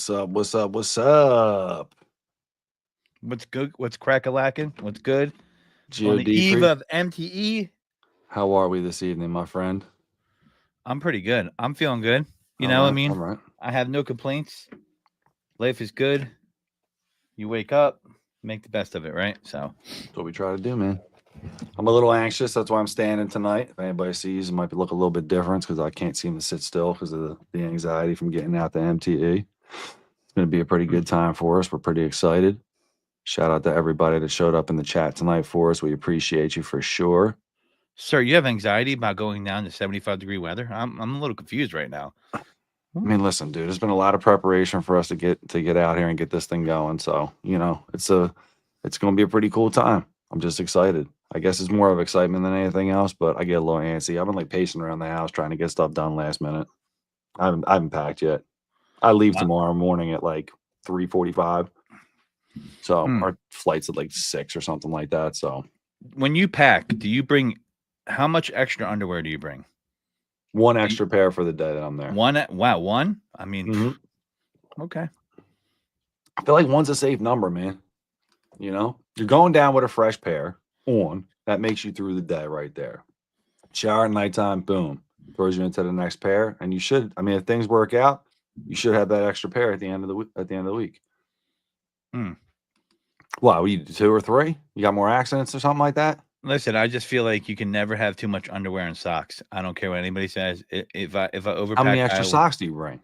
What's up? What's up? What's up? What's good? What's crack-a-lacking? What's good? On the God eve free. of MTE, How are we this evening, my friend? I'm pretty good. I'm feeling good. You All know, right, I mean, all right. I have no complaints. Life is good. You wake up, make the best of it, right? So, That's what we try to do, man. I'm a little anxious. That's why I'm standing tonight. If anybody sees, it might look a little bit different because I can't seem to sit still because of the anxiety from getting out the MTE. It's going to be a pretty good time for us. We're pretty excited. Shout out to everybody that showed up in the chat tonight for us. We appreciate you for sure. sir, you have anxiety about going down to 75-degree weather? I'm a little confused right now. I mean, listen, dude, there's been a lot of preparation for us to get out here and get this thing going. So, it's going to be a pretty cool time. I'm just excited. I guess it's more of excitement than anything else, but I get a little antsy. I've been like pacing around the house trying to get stuff done last minute. I haven't packed yet. I leave tomorrow morning at like 3:45. So our flight's at like 6 or something like that. So when you pack, do you bring how much extra underwear do you bring? One extra pair for the day that I'm there. One? Wow, one? I mean, okay. I feel like one's a safe number, man. You're going down with a fresh pair on. That makes you through the day right there. Shower at nighttime, boom, throws you into the next pair. And you should, I mean, if things work out, you should have that extra pair at the end of the week. Wow, you 2 or 3? You got more accidents or something like that? Listen, I just feel like you can never have too much underwear and socks. I don't care what anybody says. If I overpack, how many extra socks do you bring?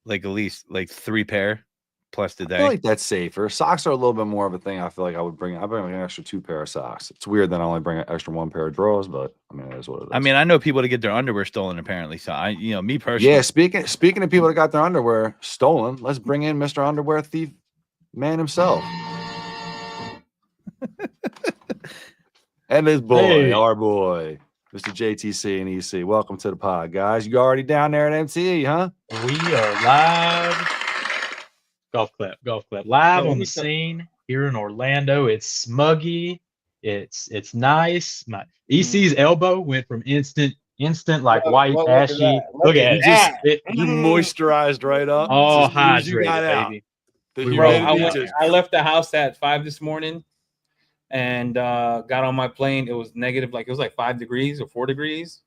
Like at least like 3 pair plus the day. I feel like that's safer. Socks are a little bit more of a thing. I feel like I bring like an extra 2 pair of socks. It's weird that I only bring an extra 1 pair of drawers, but I mean, it is what it is. I mean, I know people to get their underwear stolen apparently. So me personally. Yeah, speaking of people that got their underwear stolen, let's bring in Mr. Underwear Thief man himself. And his boy, our boy, Mr. JTC and EC. Welcome to the pod, guys. You already down there at MTE, huh? We are live. Golf clap. Live on the scene here in Orlando. It's smuggy. It's nice. My EC's elbow went from instant like white ashy. Look at it. You moisturized right up. Oh, hydrated, baby. I left the house at 5 this morning and got on my plane. It was negative, it was like 5 degrees or 4 degrees.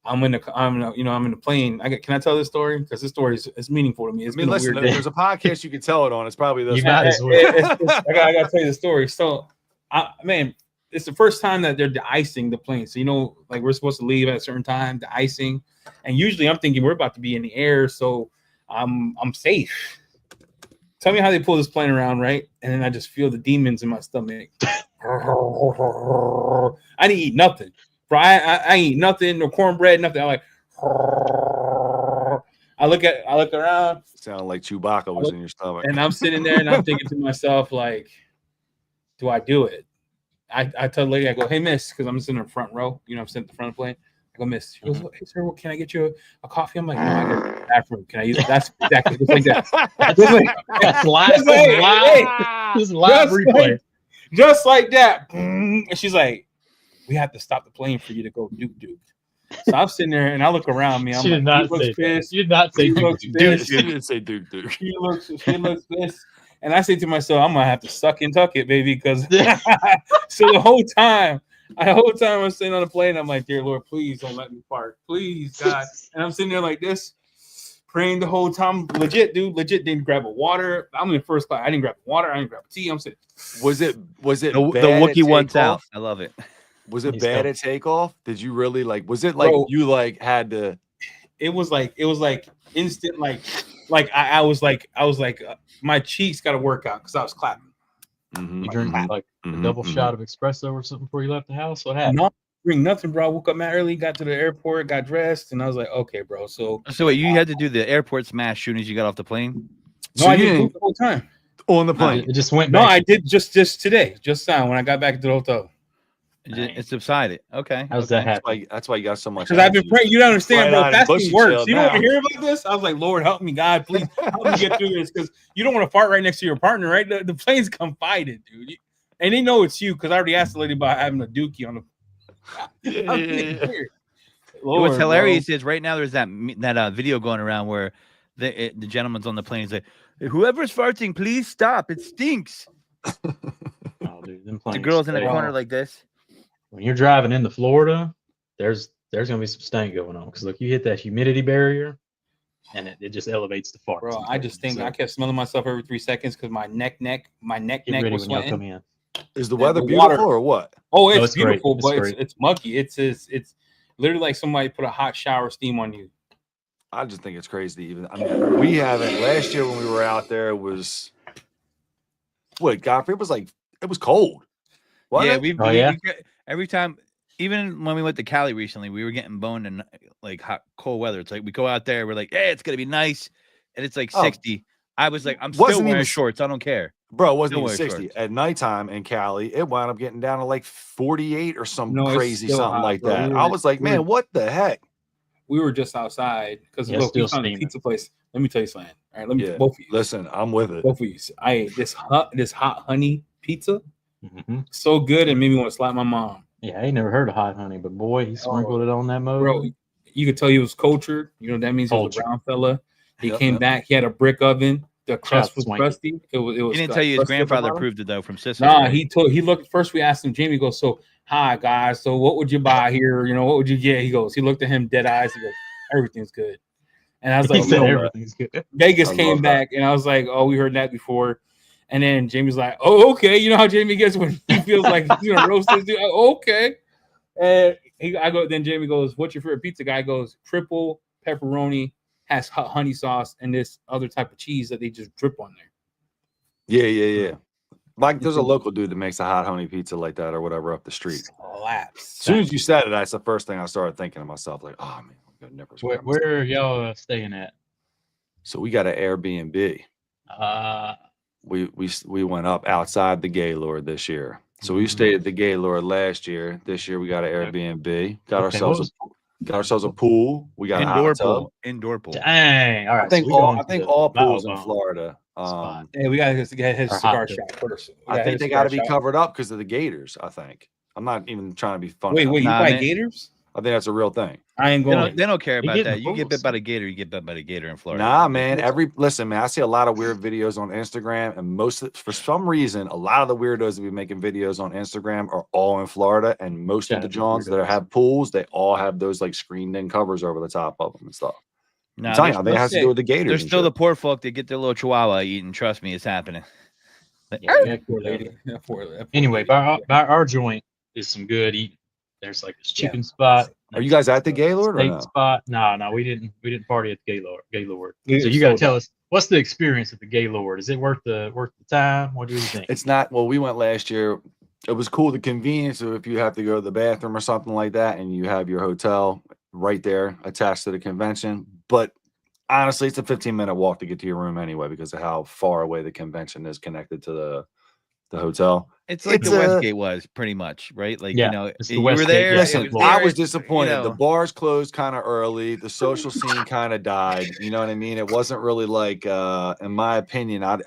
I'm in the plane. Can I tell this story? Because this story is meaningful to me. It's listen, there's a podcast you can tell it on. It's probably this. I gotta tell you the story. So, it's the first time that they're de-icing the plane. So we're supposed to leave at a certain time, the icing, and usually I'm thinking we're about to be in the air, so I'm safe. Tell me how they pull this plane around, right? And then I just feel the demons in my stomach. I didn't eat nothing, bro. I eat nothing, no cornbread, nothing. I'm like, I look around. Sound like Chewbacca was in your stomach. And I'm sitting there and I'm thinking to myself, like, do I do it? I tell the lady, I go, hey, miss, because I'm sitting in the front row. I'm sitting at the front of the plane. I go, miss. She goes, hey, sir, can I get you a coffee? I'm like, no, I got the bathroom. Can I use it? That's exactly just like that. That's live. This is live replay. Just like that. And she's like, we have to stop the plane for you to go Duke. So I'm sitting there and I look around me. I'm she like, did not say pissed. You did not say Duke. She didn't say Duke. She looks pissed. And I say to myself, I'm gonna have to suck and tuck it, baby, because so the whole time I'm sitting on the plane, I'm like, dear Lord, please don't let me fart, please, God. And I'm sitting there like this, praying the whole time. Legit didn't grab a water. I'm in first class. I didn't grab water. I didn't grab a tea. I'm sitting. Was it the Wookiee wants out? I love it. Was it bad at takeoff? Did you really was it like you had to? It was like instant I was like my cheeks got to work out because I was clapping. You drink a double shot of espresso or something before you left the house? What happened? No, drink nothing, bro. I woke up mad early, got to the airport, got dressed, and I was like, okay, bro. So wait, you had to do the airport smash soon as you got off the plane? No, I didn't the whole time on the plane. It just went. No, I did just today, just now when I got back to the hotel. It subsided. Okay. How's that happen? That's why you got so much. Because I've been praying. You don't understand, bro. Fasting works. You don't want to hear about this? I was like, Lord, help me, God, please help me get through this. Because you don't want to fart right next to your partner, right? The plane's confided, dude. And they know it's you because I already asked the lady about having a dookie on the. Lord, what's hilarious is right now there's that video going around where the gentleman's on the plane. He's like, whoever's farting, please stop. It stinks. Oh, dude, them The planes girl's in the stink. corner like this. When you're driving into Florida, there's gonna be some stank going on because look, you hit that humidity barrier, and it just elevates the farts. Bro, and I just think I kept smelling myself every 3 seconds because my neck get was ready when y'all come sweating. in. Is the And weather the beautiful water- or what? Oh, No, it's it's great. beautiful, It's but great. it's muggy. It's literally like somebody put a hot shower steam on you. I just think it's crazy. Even I mean, we haven't. Last year when we were out there, it was what Godfrey? It was like it was cold. Wasn't Yeah, it? we every time, even when we went to Cali recently, we were getting boned in like hot, cold weather. It's like we go out there, we're like, hey, it's gonna be nice, and it's like Oh. 60. I was like, I'm still Wasn't wearing even- shorts. I don't care. Bro, it wasn't Still even wear 60. shorts. At nighttime in Cali, it wound up getting down to like 48 or some No, it's crazy still something hot, like bro. that. We I were- was like, we were- man, what the heck? We were just outside because Yeah, look, we still found a steaming. pizza place. Let me tell you something. All right, let me Yeah. both of you. Listen, I'm with it. Both of you. I ate this hot honey pizza. Mm-hmm. So good and made me want to slap my mom. Yeah, I ain't never heard of hot honey, but boy, he sprinkled it on that mug. Bro, you could tell he was cultured. You know, that means he was a Cultured. brown fella. He Yep, came yep. back. He had a brick oven. The crust Shout was Swanky. crusty. It was. He didn't tell you his crusty at the grandfather bottom. approved it though from Sicily. Nah, right? he looked first. We asked him. Jamie goes, so hi guys. So what would you buy here? You know, what would you get? He goes. He looked at him dead eyes. He goes, everything's good. And I was He like, said no, everything's good. Vegas I came love that. back, and I was like, oh, we heard that before. And then Jamie's like, oh, okay. You know how Jamie gets when he feels like he's gonna roast this dude. Oh, okay. And I go. Then Jamie goes, what's your favorite pizza? Guy goes, triple pepperoni, has honey sauce, and this other type of cheese that they just drip on there. Yeah. Like there's a local dude that makes a hot honey pizza like that or whatever up the street. Slaps. As soon as you said it, that's the first thing I started thinking to myself, like, oh man, I'm gonna never Where are y'all staying at? So we got an Airbnb. We went up outside the Gaylord this year. So we stayed at the Gaylord last year. This year we got an Airbnb. Got ourselves a pool. We got a Indoor hot tub. pool. Indoor pool. Dang. All right. I think so we going all to the pools in Battlebone Florida. spot. Hey, we gotta get his Or cigar hot shop first. I think they got to be covered up because of the gators. I think. I'm not even trying to be funny. Wait, you Nah, buy man. gators? I think that's a real thing. I ain't They going. don't care You about get in that. the You get pools. bit by the gator, you get bit by the gator in Florida. Nah, man. Listen, man. I see a lot of weird videos on Instagram, and for some reason, a lot of the weirdos that be making videos on Instagram are all in Florida, and most Shout of the out to Johns that weirdos. have pools, they all have those like screened-in covers over the top of them and stuff. Nah, I'm telling there's you, I think it has to do with the gators. There's and still the shit. poor folk that get their little chihuahua eating. Trust me, it's happening. Like, Yeah, we got Poor good lady. lady. That poor Anyway, lady. by our joint is some good eating. There's like this chicken spot. Are you guys at the Gaylord or steak no? spot? No, we didn't party at the Gaylord. We So you got to sold tell out. us what's the experience at the Gaylord? Is it worth the time? What do you think? It's not. Well, we went last year. It was cool. The convenience of if you have to go to the bathroom or something like that, and you have your hotel right there attached to the convention. But honestly, it's a 15-minute walk to get to your room anyway because of how far away the convention is connected to the hotel. It's like It's the a- Westgate was pretty much, right? Like, Yeah, you know, it's the you were Westgate, there. yeah. it Listen, was I there, was it's, you disappointed. The know, bars closed kind of early. The social scene kind of died. You know what I mean? It wasn't really like, in my opinion, I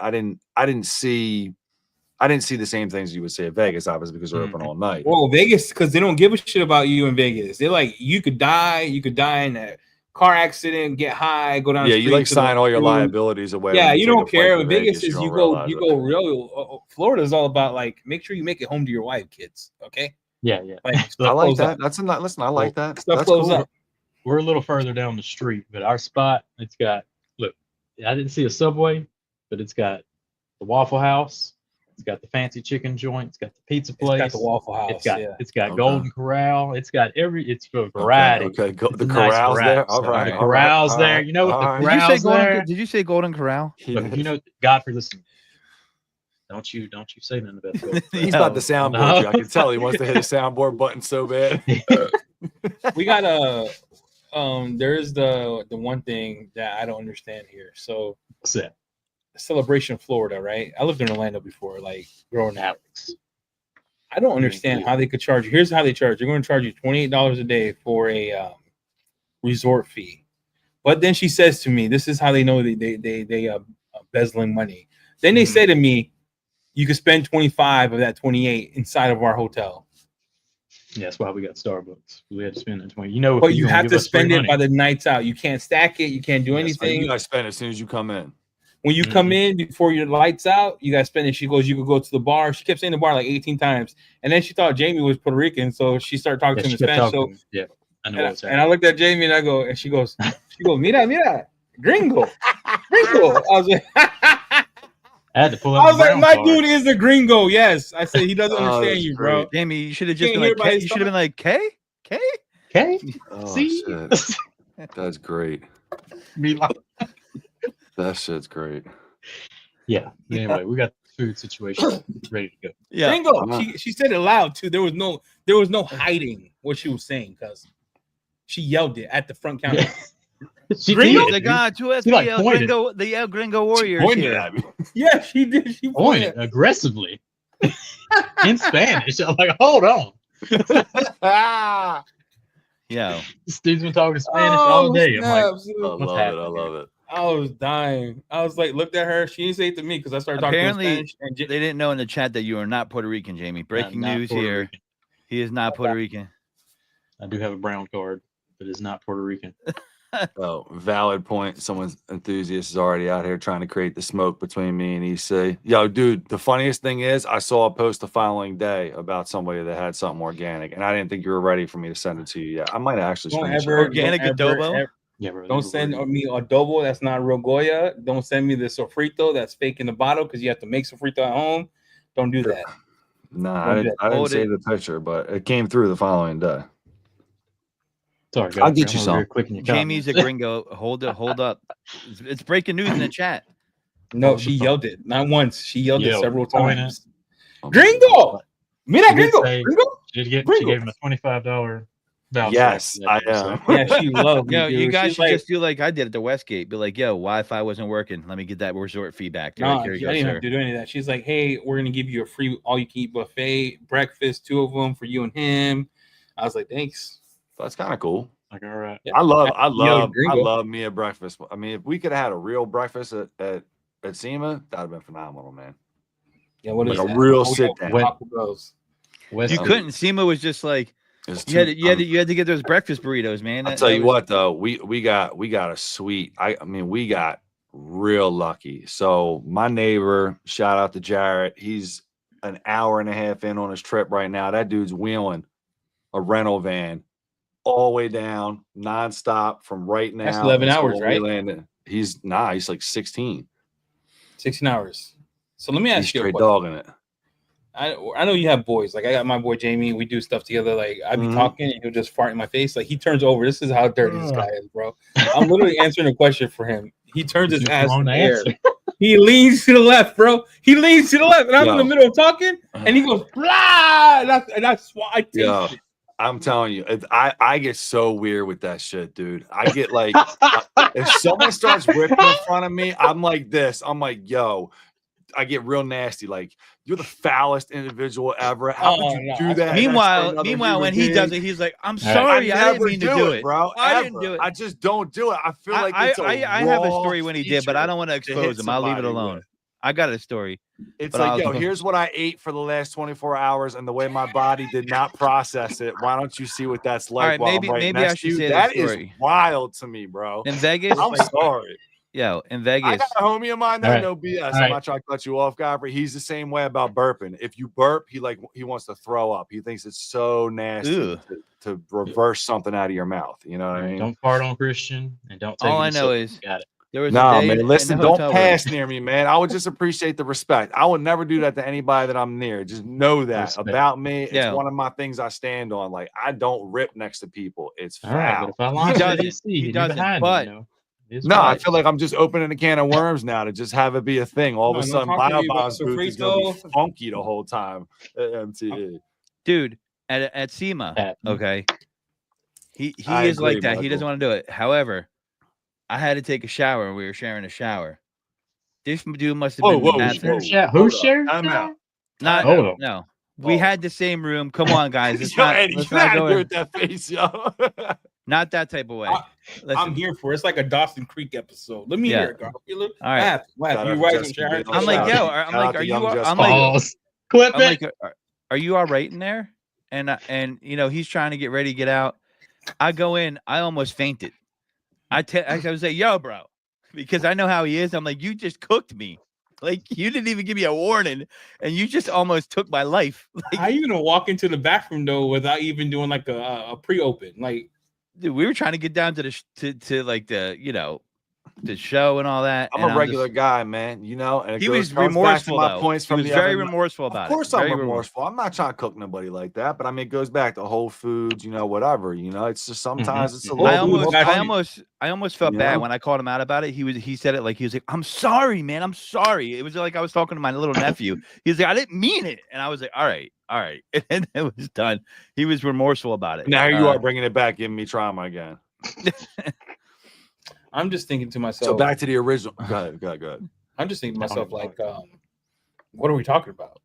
didn't see the same things you would see at Vegas, obviously, because they're open all night. Well, Vegas, because they don't give a shit about you in Vegas. They're like, you could die in a car accident, get high, go down. Yeah, the you street like to the sign all your room. liabilities away. Yeah, when you take don't a flight care. to In Vegas, is don't you realize it. go real. Florida is all about like make sure you make it home to your wife, kids. Okay, Yeah. like I stuff like blows that. up. That's a not. Listen, I like that. Stuff That's blows cool. up. We're a little further down the street, but our spot, it's got, look, I didn't see a Subway, but it's got the Waffle House. It's got the fancy chicken joint. It's got the pizza place. It's got the Waffle House. It's got Okay. Golden Corral. It's got it's a variety. Okay. It's The a nice corrals variety. there. All So right. the all corrals right, there. all You know what all the right. Did you say corrals Golden? there? Did you say Golden Corral? Look, you know, Godfrey, listen. Don't you say nothing about Golden Corral. He's about the soundboard. No. You. I can tell he wants to hit a soundboard button so bad. We got there is the one thing that I don't understand here. So What's that? Celebration Florida, right? I lived in Orlando before, like growing up. Alex. I don't understand how they could charge you. Here's how they charge. They're going to charge you $28 a day for a resort fee. But then she says to me, this is how they know they embezzling money. Then they say to me, you could spend 25 of that 28 inside of our hotel. Yeah, that's why we got Starbucks. We had to spend that 20. You know, But you have to spend it by the nights out. You can't stack it. You can't do anything. You guys spend as soon as you come in. When you come in before your lights out, you guys spend it. She goes, you could go to the bar. She kept saying the bar like 18 times. And then she thought Jamie was Puerto Rican. So she started talking to him in Spanish. So, yeah, I know what's and I looked at Jamie and I go, and she goes, mira, gringo. Gringo. I was like, I had to pull out. I was like, my dude is a gringo. Yes. I said, he doesn't understand you, bro. Jamie, you should have just been like, K? You should have been like, K? Oh, See? shit. That's great. That shit's great. Yeah. Anyway, we got the food situation ready to go. Yeah. Gringo. She said it loud too. There was no hiding what she was saying because she yelled it at the front counter. She Gringo? did, The God, the El Gringo Warriors Pointed here. at me. Yeah, she did. She pointed aggressively in Spanish. I'm like, hold on. Yeah. This dude's been talking Spanish all day. I'm like, I love it. I was dying. I was like, looked at her. She didn't say it to me because I started talking Apparently, Spanish. they didn't know in the chat that you are not Puerto Rican, Jamie. Breaking not news Puerto here. Rican. He is not Puerto Rican. I do have a brown card, but it's not Puerto Rican. Oh, valid point. Someone's enthusiast is already out here trying to create the smoke between me and EC. Yo, dude, the funniest thing is I saw a post the following day about somebody that had something organic, and I didn't think you were ready for me to send it to you yet. I might actually organic adobo. Don't send me adobo. That's not real Goya. Don't send me the sofrito. That's fake in the bottle because you have to make sofrito at home. Don't do that. Nah, I didn't say the picture, but it came through the following day. Sorry, guys. I'll get you some. Jamie's a gringo. Hold up. It's breaking news in the chat. No, she yelled it. Not once. She yelled it several times. Oh, Gringo! Mira, gringo! She gave him a $25 voucher. Yes, I am. Yeah, she loved me. Yo, you guys should just do like I did at the Westgate. Be like, yo, Wi-Fi wasn't working. Let me get that resort feedback. No, I didn't have to do any of that. She's like, hey, we're gonna give you a free all-you-can-eat buffet breakfast, 2 of them for you and him. I was like, thanks. That's kind of cool. Like, all right. Yeah. I love me a breakfast. I mean, if we could have had a real breakfast at SEMA, that'd have been phenomenal, man. Yeah, what is like a real sit down. You couldn't. SEMA was just like you had to get those breakfast burritos, man. I'll tell you what though, we got a sweet. I mean, we got real lucky. So my neighbor, shout out to Jarrett, he's an hour and a half in on his trip right now. That dude's wheeling a rental van all the way down nonstop from right now. That's 11 hours, right? He's like 16 hours. So let me ask you, straight dogging it. I know you have boys. Like I got my boy Jamie. We do stuff together. Like I be talking and he'll just fart in my face. Like he turns over. This is how dirty this guy is, bro. I'm literally answering a question for him. He turns his ass in the air. He leans to the left, bro. He leans to the left, and I'm in the middle of talking, and he goes blah, and that's why I taste it. I'm telling you, I get so weird with that shit, dude. I get like, if someone starts ripping in front of me, I'm like this. I'm like, yo, I get real nasty. Like, you're the foulest individual ever. How would you do that? Meanwhile, when he does it, he's like, I'm sorry, I didn't mean to do it, bro. I didn't do it. I just don't do it. I feel like I have a story when he did, but I don't want to expose him. I'll leave it alone. I got a story. It's like, yo, here's what I ate for the last 24 hours, and the way my body did not process it. Why don't you see what that's like? All right, maybe I should say that is wild to me, bro. In Vegas, I'm sorry. Yo, in Vegas, I got a homie of mine that no BS. I'm not trying to cut you off, Godfrey. He's the same way about burping. If you burp, he wants to throw up. He thinks it's so nasty to reverse something out of your mouth. You know what I mean? Don't fart on Christian, and don't. Take all I know is got it. No, man, listen, don't pass near me, man. I would just appreciate the respect. I would never do that to anybody that I'm near. Just know that about me. It's one of my things I stand on. Like, I don't rip next to people. It's foul. Right, but if he doesn't, but no, I feel like I'm just opening a can of worms now to just have it be a thing. All of a sudden, BioBomb's booth is going to be funky the whole time at MTE. Dude, at SEMA, okay, he is like that. He doesn't want to do it. However, I had to take a shower and we were sharing a shower. This dude must have been who's sharing? No. We had the same room. Come on, guys. Let's not go with that face, yo. Not that type of way. I'm here for it. It's like a Dawson Creek episode. Let me hear it, girl. All right. I'm like, yo. I'm like, are you all right in there? and you know, he's trying to get ready to get out. I go in, I almost fainted. I was like, yo, bro, because I know how he is. I'm like, you just cooked me. Like, you didn't even give me a warning, and you just almost took my life. Like, how are you gonna walk into the bathroom though without even doing like a pre-open? Like, dude, we were trying to get down to the like the, you know, the show and all that. I'm a regular guy, man. You know, and he was comes back to remorseful my though. points He from was the very other remorseful about it. Of course, I'm remorseful. I'm not trying to cook nobody like that, but I mean, it goes back to Whole Foods, you know, whatever. You know, it's just sometimes it's a little. I almost felt bad when I called him out about it. He said it like he was like, "I'm sorry, man. I'm sorry." It was like I was talking to my little nephew. He was like, "I didn't mean it," and I was like, "All right." And then it was done. He was remorseful about it. Now you are bringing it back, giving me trauma again. I'm just thinking to myself. So back to the original. Go ahead. I'm just thinking to myself, like, what are we talking about?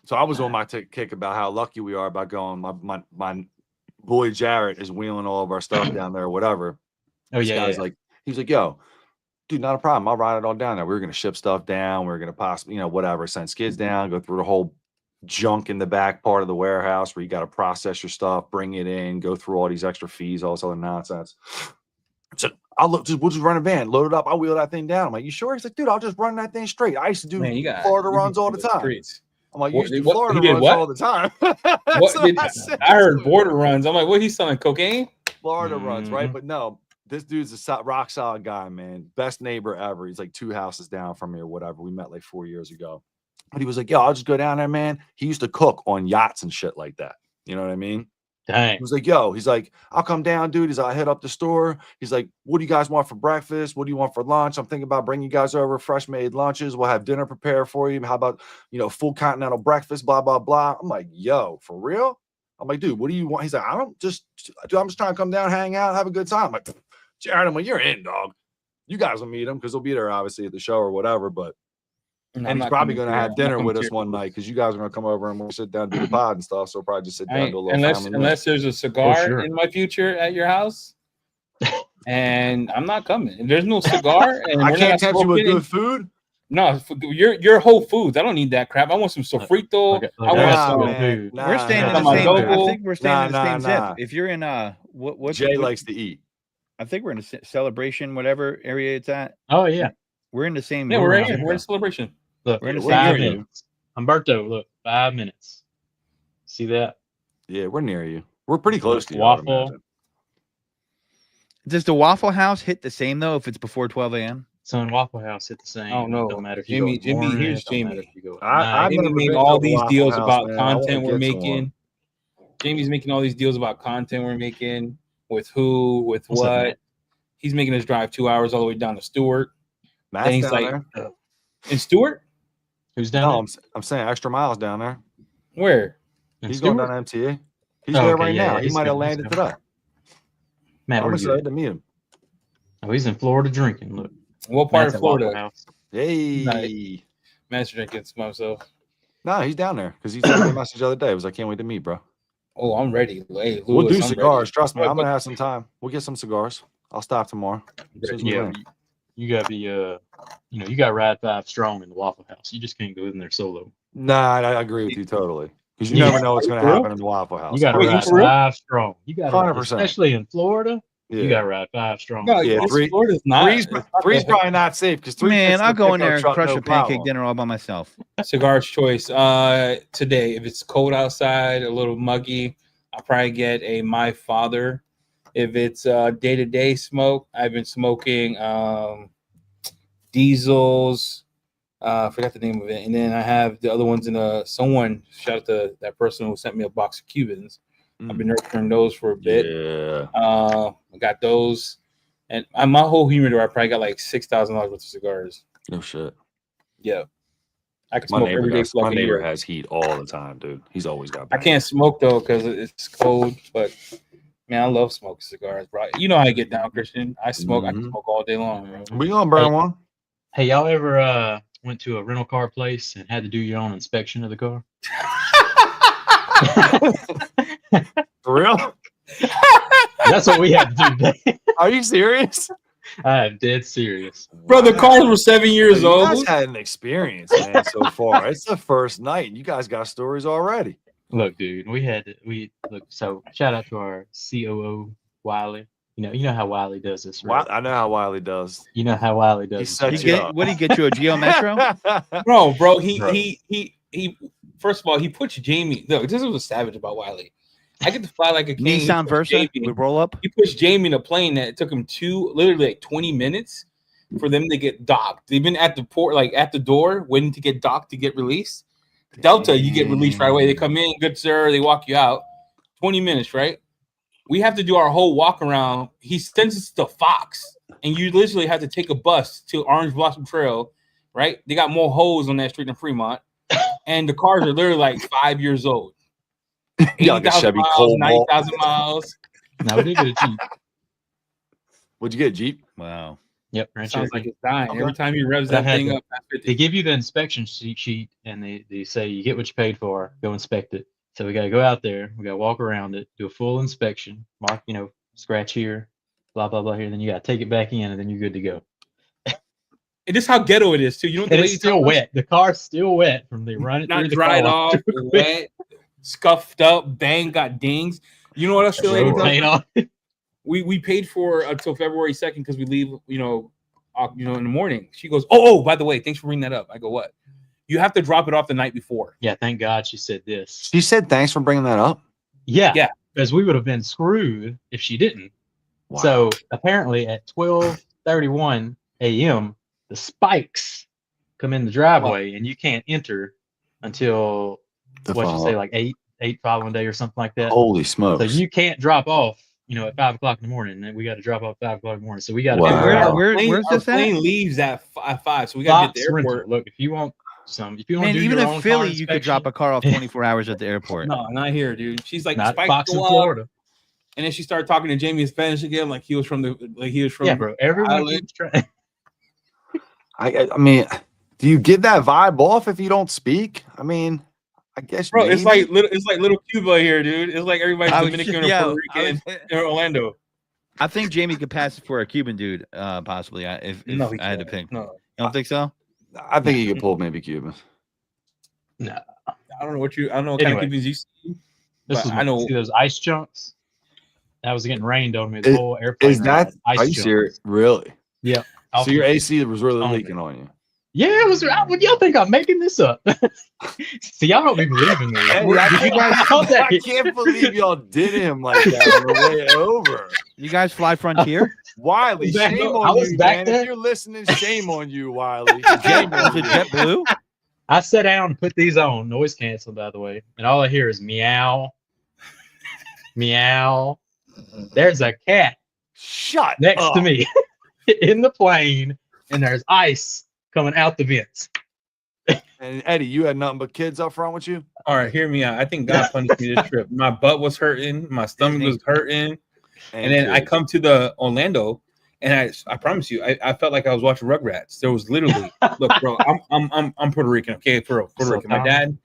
So I was on my kick about how lucky we are about going. My boy Jarrett is wheeling all of our stuff down there or whatever. Oh yeah, like, he was like, yo, dude, not a problem. I'll ride it all down there. We were gonna ship stuff down. We were gonna possibly, you know, whatever, send skids down, go through the whole junk in the back part of the warehouse where you got to process your stuff, bring it in, go through all these extra fees, all this other nonsense. So we'll just run a van, load it up. I'll wheel that thing down. I'm like, you sure? He's like, dude, I'll just run that thing straight. I used to do Florida runs all the time. Streets. I'm like, you used to do Florida runs all the time. I heard border runs. I'm like, what? He's selling cocaine? Florida runs, right? But no, this dude's a rock solid guy, man. Best neighbor ever. He's like 2 houses down from me or whatever. We met like 4 years ago. But he was like, yo, I'll just go down there, man. He used to cook on yachts and shit like that. You know what I mean? Dang. He was like, yo, he's like, I'll come down, dude. He's like, I hit up the store. He's like, what do you guys want for breakfast? What do you want for lunch? I'm thinking about bringing you guys over fresh made lunches. We'll have dinner prepared for you. How about, you know, full continental breakfast, blah, blah, blah. I'm like, yo, for real? I'm like, dude, what do you want? He's like, I'm just trying to come down, hang out, have a good time. I'm like, Jared, I'm like, you're in, dog. You guys will meet him because he'll be there obviously at the show or whatever, but and he's probably going to have dinner with us one night because you guys are going to come over and we'll sit down, do the pod and stuff. So we'll probably just sit down, do a little unless there's a cigar in my future at your house, and I'm not coming. If there's no cigar, and I can't tempt you with good food. No, you're Whole Foods. I don't need that crap. I want some sofrito. I want some food. We're staying in the same. I think we're staying in the same zip. If you're in what Jay likes to eat. I think we're in a celebration, whatever area it's at. Oh yeah, we're in the same. Yeah, we're right here. We're in celebration. Look, we're in the 5 minutes. Humberto, look, 5 minutes. See that? Yeah, we're near you. We're pretty close to you. Waffle. Does the Waffle House hit the same though if it's before 12 a.m.? So in Waffle House hit the same. Oh no, don't matter if Jimmy. you go Here's Jamie. I've made all these deals about content we're making. Jamie's making all these deals about content we're making with who, with what. He's making us drive 2 hours all the way down to Stewart. Matt's he's down like, there. In Stewart? Who's down there? I'm saying extra miles down there. Where? He's going down MTE. He's there right now. He might have landed today. Matt, I'm excited to meet him. Oh, he's in Florida drinking. Look. What part of Florida? Hey. Matt's drinking by himself. No, he's down there because he sent me a message the other day. He was like, can't wait to meet, bro. Oh, I'm ready. Hey, Lewis, we'll do cigars. Trust me. I'm going to have some time. We'll get some cigars. I'll stop tomorrow. Yeah. You got to be, you got to ride 5 strong in the Waffle House. You just can't go in there solo. Nah, I agree with you totally. Because you never know what's going to happen in the Waffle House. You got to ride 5 strong. You got to, 100%. Especially in Florida. Yeah. You got to ride 5 strong. No, yeah, Florida's not. Three's probably not safe because I'll go in there and crush a pancake dinner all by myself. Cigar's choice. Today, if it's cold outside, a little muggy, I'll probably get a My Father. If it's day-to-day smoke, I've been smoking Diesels. I forgot the name of it. And then I have the other ones in someone, shout out to that person who sent me a box of Cubans. I've been nurturing those for a bit. Yeah. I got those. And my whole humidor, I probably got like $6,000 worth of cigars. No shit. Yeah. I can smoke every day. My neighbor has heat all the time, dude. He's always got I can't smoke, though, because it's cold. But, man, I love smoking cigars, bro. You know how I get down, Christian. I smoke. I can smoke all day long, bro. We gonna burn one. Hey, y'all ever went to a rental car place and had to do your own inspection of the car? For real? That's what we had to do today. Are you serious? I'm dead serious. Bro, the cars were 7 years old. You guys had an experience, man, so far. It's the first night. You guys got stories already. Look, dude, look. So shout out to our COO Wiley. You know how Wiley does this, right? I know how Wiley does. You know how Wiley does. He this, sets right? you up. What did he get you, a Geo Metro? Bro, Bro. he first of all, he puts Jamie. Look, this was savage about Wiley. I get to fly like a king. Nissan Versa. We roll up. He pushed Jamie in a plane that it took him literally like 20 minutes for them to get docked. They've been at the port, like at the door, waiting to get docked to get released. Delta, you get released right away. They come in, good sir, they walk you out. 20 minutes, right? We have to do our whole walk around. He sends us to Fox, and you literally have to take a bus to Orange Blossom Trail, right? They got more holes on that street in Fremont, and the cars are literally like 5 years old. 80,000 miles, 90,000 miles. Now we did get a Jeep. What'd you get, a Jeep? Wow. Yep. Sounds like it's dying. Okay. Every time he revs that thing up, they give you the inspection sheet, and they say you get what you paid for. Go inspect it. So we got to go out there. We got to walk around it, do a full inspection, mark, scratch here, blah blah blah here. Then you got to take it back in, and then you're good to go. And this is how ghetto it is too. You know, And it's still wet. The car's still wet from the run. Not dried off, wet, scuffed up, bang, got dings. You know what else? We paid for until February 2nd because we leave, in the morning. She goes, oh, by the way, thanks for bringing that up. I go, what? You have to drop it off the night before. Yeah, thank God she said this. She said thanks for bringing that up. Yeah, because we would have been screwed if she didn't. Wow. So apparently at 12:31 a.m., the spikes come in the driveway, and you can't enter until like 8 following day or something like that. Holy smokes! So you can't drop off, at 5 o'clock in the morning, and we got to drop off 5 o'clock in the morning. So we got to. Wow. Where's this at? Plane leaves at 5, so we got to get to the airport. Rental. Look, if you want do even your in own Philly, car you could drop a car off 24 hours at the airport. No, not here, dude. She's like, not spikes Fox in go up. Florida. And then she started talking to Jamie in Spanish again, like he was from. Yeah, bro. Everyone keeps trying. I mean, do you get that vibe off if you don't speak? I mean, I guess, bro, maybe. it's like little Cuba here, dude. It's like everybody's Dominican or Puerto Rican in Orlando. I think Jamie could pass it for a Cuban dude, possibly. If I had to pick, no, you don't think so? I think he could pull maybe Cuban. No, I don't know what kind of Cubans you see. I know. See those ice chunks? That was getting rained on me. The whole airplane. Is that ice chunks? Really? Yeah. So your AC was really leaking on you. Yeah, it was. Would y'all think I'm making this up? See, y'all don't be believing me. I can't believe y'all did him like that on the way over. You guys fly Frontier? Wiley, shame on you, man. If you're listening, shame on you, Wiley. Shame on you. JetBlue? I sat down and put these on, noise canceled, by the way, and all I hear is meow, meow. There's a cat next to me in the plane, and there's ice coming out the vents. And Eddie, you had nothing but kids up front with you? All right, hear me out. I think God punished me this trip. My butt was hurting, my stomach was hurting, and then I come to the Orlando, and I promise you, I felt like I was watching Rugrats. There was literally, look, bro, I'm Puerto Rican, okay, Puerto Rican.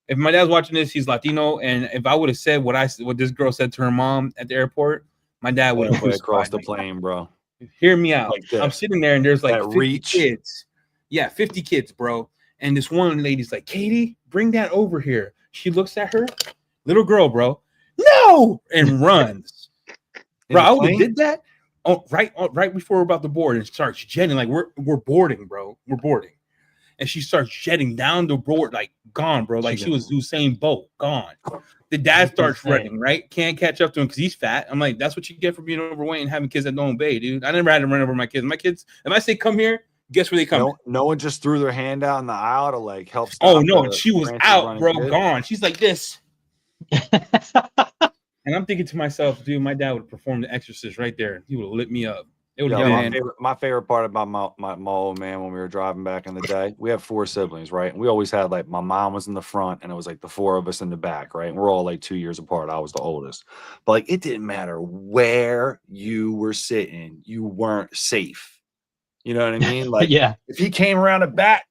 If my dad's watching this, he's Latino, and if I would have said what this girl said to her mom at the airport, my dad would have put across the plane, bro. Hear me out. Like I'm sitting there, and there's like 50 reach. kids. Yeah, 50 kids, bro. And this one lady's like, Katie, bring that over here. She looks at her, little girl, bro. No, and runs. Bro, I would have did that right before we're about to board, and starts jetting like we're boarding, bro. We're boarding, and she starts jetting down the board like gone, bro. Like she was Usain Bolt, gone. The dad starts running, right? Can't catch up to him because he's fat. I'm like, that's what you get for being overweight and having kids that don't obey, dude. I never had to run over my kids. My kids, if I say come here, guess where they come? No one just threw their hand out in the aisle to like help. Oh no, she was out, bro, gone. She's like this. And I'm thinking to myself, dude, my dad would have performed The Exorcist right there. He would have lit me up. It would have my favorite part about my old man when we were driving back in the day, we have 4 siblings, right? And we always had like my mom was in the front and it was like the 4 of us in the back, right? And we're all like 2 years apart. I was the oldest. But like it didn't matter where you were sitting, you weren't safe. You know what I mean? Like, yeah. If he came around the back,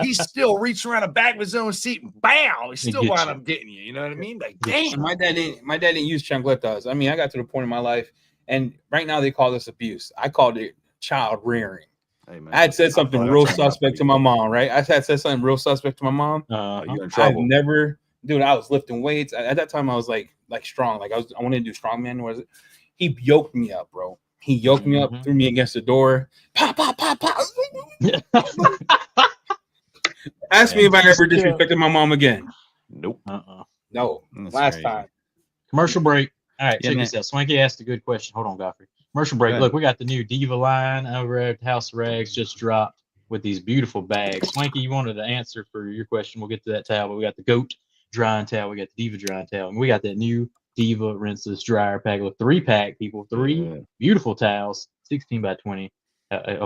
he still reached around the back of his own seat and bam, he still wound up getting you. You know what I mean? Like, damn. My dad didn't use chancletas. I mean, I got to the point in my life, and right now they call this abuse. I called it child rearing. Hey, man, I had said something real suspect to my mom, right? I had said something real suspect to my mom. You're in trouble. I've dude, I was lifting weights. At that time, I was like strong. Like I wanted to do strongman. Was it? He yoked me up, bro. He yoked me up, threw me against the door. Pop, pop, pop, pop. Ask me if I ever disrespected my mom again. Nope. No. That's Last crazy. time. Commercial break. All right, Yeah, check man. this out. Swanky asked a good question. Hold on, Godfrey. Commercial break. Go ahead. Look, we got the new Diva line over at House of Rags just dropped with these beautiful bags. Swanky, you wanted to answer for your question. We'll get to that towel, but we got the GOAT drying towel. We got the Diva drying towel. And we got that new Diva rinseless dryer pack. Look, 3-pack, people. 3 beautiful towels, 16 by 20.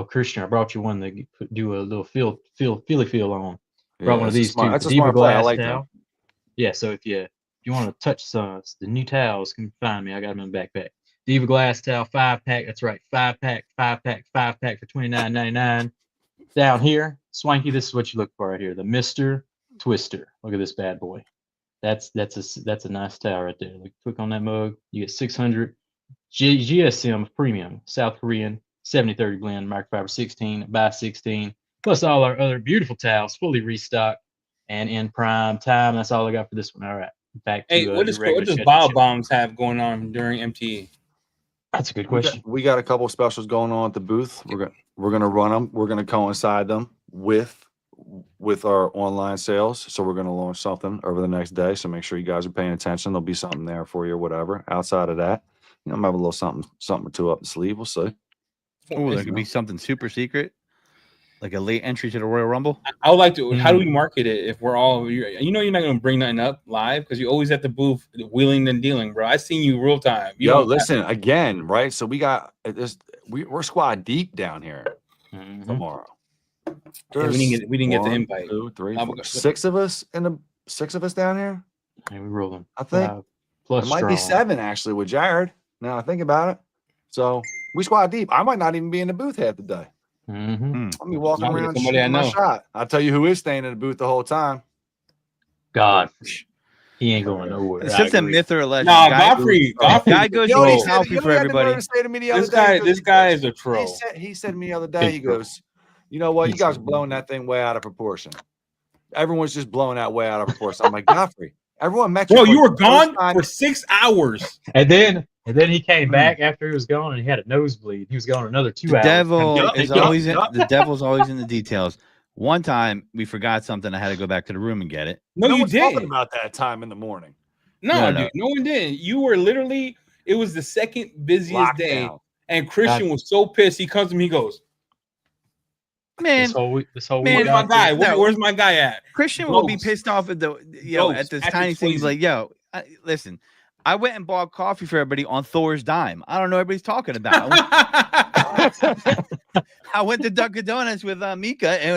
Christian, I brought you one to do a little feel on. Brought one of these too. That's a Diva smart play. I glass like towel. that. Yeah, so if you want to touch some the new towels, can find me. I got them in the backpack. Diva glass towel 5-pack. That's right, 5-pack for $29.99. Down here, Swanky, this is what you look for right here. The Mr. Twister. Look at this bad boy. That's a nice towel right there. Look, click on that mug. You get 600 GSM premium South Korean 70/30 blend microfiber 16 by 16. Plus all our other beautiful towels, fully restocked and in prime time. That's all I got for this one. All right. Back to Hey, what does schedule Bio show. Bombs have going on during MTE? That's a good question. We got a couple of specials going on at the booth. We're gonna run them. We're gonna coincide them with our online sales. So we're gonna launch something over the next day. So make sure you guys are paying attention. There'll be something there for you or whatever. Outside of that, you know, I have a little something or two up the sleeve. We'll see. Oh, there could be something super secret, like a late entry to the Royal Rumble. I would like to. How do we market it if we're all? You're not going to bring nothing up live because you always at the booth wheeling and dealing, bro. I seen you real time. Listen again, right? So we got this. We're squad deep down here tomorrow. Yeah, we didn't get the invite. 2, 3, 4, 6 of us down here. And we rolling. I think plus it might be 7 actually with Jared. Now I think about it. So we squad deep. I might not even be in the booth half the day. I'll be walking around somebody I know. Shot. I'll tell you who is staying in the booth the whole time. God, he ain't going nowhere. It's just a myth or a legend. Nah, Godfrey guy goes to coffee for everybody. This guy is a troll. He said to me the other day, he goes, you know what? You guys are blowing that thing way out of proportion. Everyone's just blowing that way out of proportion. I'm like, Godfrey, everyone met you. Bro, you were gone for 6 hours. And then he came back after he was gone and he had a nosebleed. He was gone another 2 hours. The devil's always in the details. One time we forgot something. I had to go back to the room and get it. No, you didn't. Talking about that time in the morning. No, dude, no one did. You were literally. It was the second busiest day, and Christian was so pissed. He comes to me, he goes, "Man, this whole week, where's my guy? Where's my guy at?" Christian will be pissed off at at this tiny thing. He's like, "Yo, listen." I went and bought coffee for everybody on Thor's dime. I don't know what everybody's talking about. I went to Dunkin' Donuts with Mika, and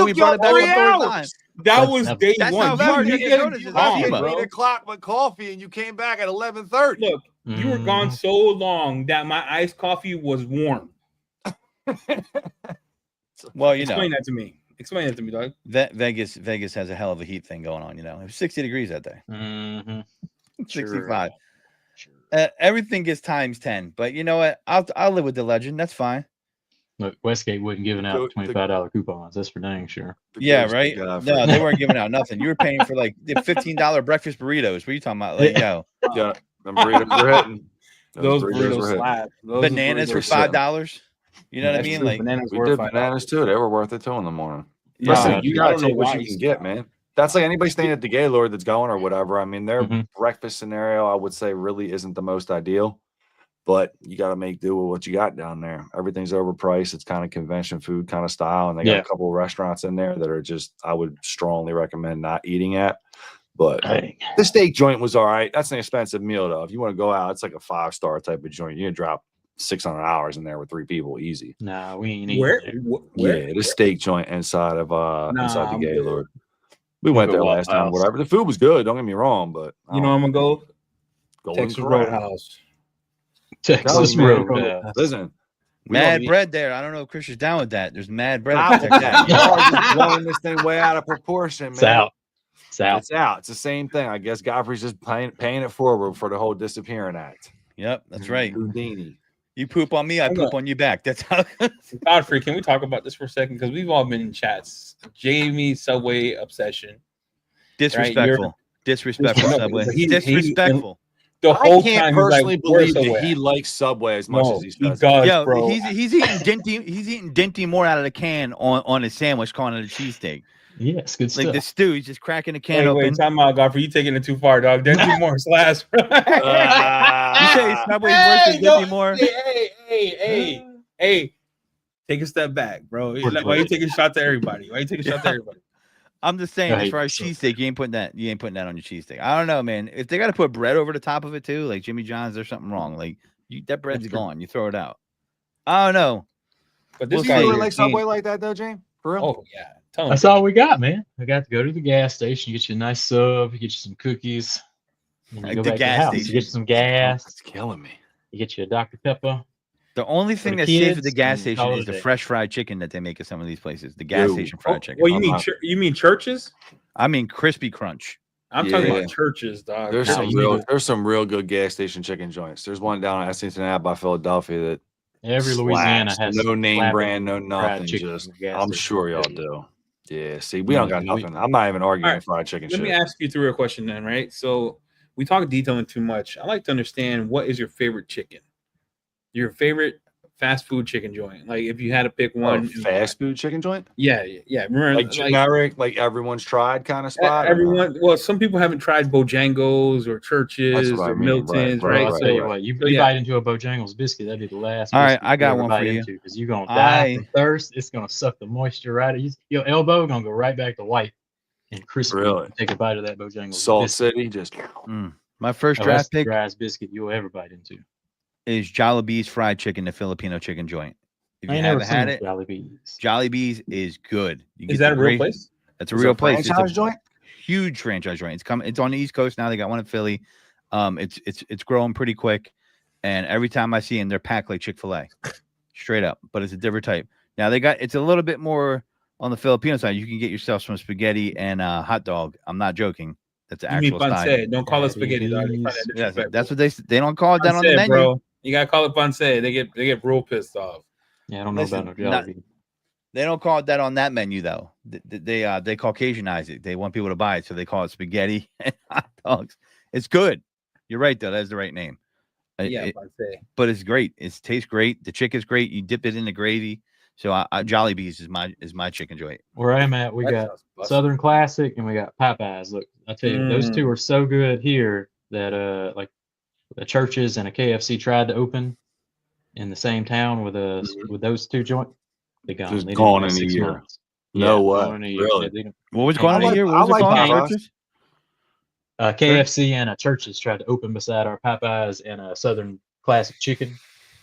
we brought it back on Thor's dime. That was day one. You get 8 o'clock with coffee, and you came back at 11:30. Look, you were gone so long that my iced coffee was warm. Well, explain that to me. Explain that to me, dog. Vegas has a hell of a heat thing going on. It was 60 degrees that day. 65. Sure. Everything gets times 10, but you know what? I'll live with the legend. That's fine. Look, Westgate wasn't giving out $25 coupons. That's for dang sure. Yeah, right. No, they weren't giving out nothing. You were paying for like the $15 breakfast burritos. What are you talking about? Like, yeah, the burritos were hitting. Those burritos slap. Bananas for $5. You know what I mean? Like bananas we did bananas too. They were worth it too in the morning. Listen, you gotta take what you can get, man. That's like anybody staying at the Gaylord that's going or whatever. I mean, their breakfast scenario, I would say, really isn't the most ideal, but you got to make do with what you got down there. Everything's overpriced. It's kind of convention food kind of style, and they got a couple of restaurants in there that are just, I would strongly recommend not eating at. But the steak joint was all right. That's an expensive meal, though. If you want to go out, it's like a 5-star type of joint. You can drop $600 in there with 3 people, easy. Nah, we ain't eating. Where? Yeah, the steak joint inside of inside the Gaylord. We went there last time, whatever. The food was good, don't get me wrong, but I'm gonna go Texas Roadhouse. Texas Roadhouse. Listen, mad bread there. I don't know if Chris is down with that. There's mad bread. Y'all are just blowing this thing way out of proportion, man. It's out. It's out. It's the same thing. I guess Godfrey's just paying it forward for the whole disappearing act. Yep, that's right. Houdini. You poop on me, I poop on you back. That's how. Godfrey, can we talk about this for a second? Because we've all been in chats. Jamie Subway obsession. Disrespectful. Right? Disrespectful, No, Subway. but he- Disrespectful. The whole I can't time personally he's like, "Where's believe that Subway he at?" likes Subway as much No, as he he says. does, Yo, bro. he's eating Dinty more out of the can on his sandwich, calling it a cheesesteak. Yes, good Like stuff. the stew, he's just cracking the can Wait, open. time out, Godfrey. You taking it too far, dog. Dinty Moore's last. You say Subway's worse than Dinty Moore? Hey, take a step back, bro. Why you taking a shot to everybody? Why you taking a shot to everybody? I'm just saying, as Right, far as so- cheesesteak, you ain't putting that on your cheesesteak. I don't know, man. If they got to put bread over the top of it too, like Jimmy John's, there's something wrong. Like that bread's gone. You throw it out. I don't know. But We'll this You guy see. really here, like Subway like that though, James? For real? oh yeah, tell him. That's all we got, man. I got to go to the gas station, get you a nice sub, get you some cookies, and you Like go the back to the gas house. You station. get you some gas, It's killing me. you get you a Dr. Pepper. The only thing the that's safe at the kids, gas and station call it is a the day. fresh fried chicken that they make at some of these places. The gas Yo. station fried Oh, chicken. well, I'm you mean churches? I mean crispy crunch. I'm talking Yeah. about churches, dog. There's Churches. some real good gas station chicken joints. There's one down at Essington Ave by Philadelphia that Every Louisiana slaps. has no name slapping brand, no fried nothing. chicken Just in the gas I'm station. sure y'all do. Yeah, see, we don't got Yeah, we- nothing. I'm not even arguing Alright, fried chicken Let shit. me ask you through a question then, right? So we talk detailing too much. I like to understand, what is your favorite chicken? Your favorite fast food chicken joint? Like if you had to pick one. Fast food chicken joint? Yeah. Remember, Like generic, like everyone's tried kind of spot? or no? everyone. Well, some people haven't tried Bojangles or Churches That's what I or mean, Milton's, right, right? I'll right, tell you So what, you yeah. bite into a Bojangles biscuit, that'd be the last. All right, biscuit I got ever one bite for you. into, because you're gonna die from thirst. It's gonna suck the moisture right out of you. Your elbow gonna go right back to white and crispy. Really? You take a bite of that Bojangles Salt biscuit. City, just My first Oh, that's draft the pick driest biscuit you'll ever bite into. is Jollibee's fried chicken, the Filipino chicken joint. If I you ain't never haven't had seen it, Jollibee's. Jollibee's is good. You Is get that the a real great- place? That's a Is it real a place. It's a franchise joint? huge franchise joint. It's on the East Coast now. They got one in Philly. It's growing pretty quick, and every time I see them, they're packed like ChickfilA, straight up. But it's a different type. Now it's a little bit more on the Filipino side. You can get yourself some spaghetti and a hot dog. I'm not joking. That's the You mean actual style. pancetta? Don't call it spaghetti, dog. You find that Yes, Yeah, disrespectful. that's what they don't call it that on the Pancetta, menu. bro. You gotta call it pancetta. They get real pissed off. Yeah, I don't know Listen, about no not- Jollibee. They don't call it that on that menu though. They Caucasianize it. They want people to buy it, so they call it spaghetti and hot dogs. It's good. You're right though. That's the right name. Pancetta. But it's great. It tastes great. The chicken's great. You dip it in the gravy. So Jollibee's is my chicken joint. Where I'm at, we That got sounds busted. Southern Classic and we got Popeyes. Look, I tell you, those two are so good here that like the Churches and a KFC tried to open in the same town with those two joints. They gone. Just They didn't gone last in a 6 year. months. No way. gone in a year. Really? They don't- What was I going on like- here? What I was it like called? Popeyes. Churches? KFC and a Churches tried to open beside our Popeyes, and a Southern Classic Chicken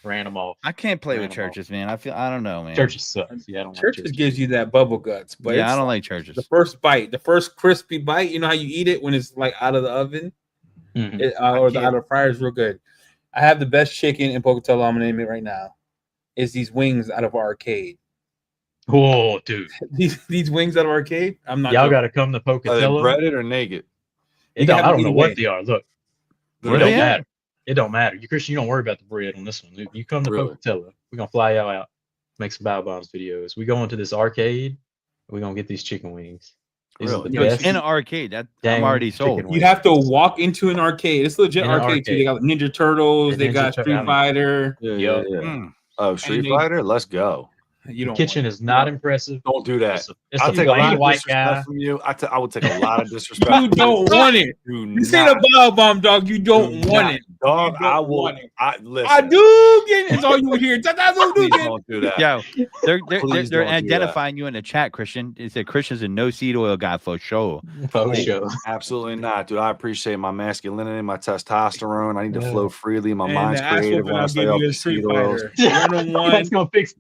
ran them off. I can't play with Animal. Churches, man. I don't know, man. Churches sucks. Yeah, I don't like Churches gives you that bubble guts, but yeah, I it's don't like Churches. the first bite, the first crispy bite. You know how you eat it when it's like out of the oven, Mhm. or out of the fryer is real good. I have the best chicken in Pocatello. I'm gonna name it right now. Is these wings out of arcade? Oh, dude, These wings out of arcade. I'm not. y'all joking. got to come to Are they Pocatello. breaded or naked? It don't, gotta I don't eat know away. what they are. Look, Where it they don't at? matter. It don't matter. You Christian, you don't worry about the bread on this one. If you come to Really? Pocatello, we're gonna fly y'all out, make some Bow Bombs videos. We go into this arcade. We're gonna get these chicken wings. These are Really? the Yo, it's best. in an arcade. That I'm dang already chicken sold. wings. You have to walk into an arcade. It's legit In an arcade, too. They arcade. got Ninja Turtles. The They Ninja got Tur- Street I mean- Fighter. Yeah, Yup. yeah. Mm. Oh, Street they- Fighter? Let's go. You The don't kitchen want is not impressive. Don't do that. It's I'll a take a lot plain of white disrespect guy. from you. I would take a lot of disrespect. You don't want it. Do You say not. the Bow Bomb, dog. You don't Do want not. it. Dog, You don't I will. want it. Listen. I do get it's all you would hear. Please don't do that. Yo, they're Please they're don't do identifying you in the chat, Christian. It said Christian's a no seed oil guy for sure. For Hey, sure. Absolutely not, dude. I appreciate my masculinity, my testosterone. I need to Yeah. flow freely. My And mind's the ass creative. whooping When I I'll stay give off you the a Street seed oils. Fighter. 1-on-1. That's gonna fix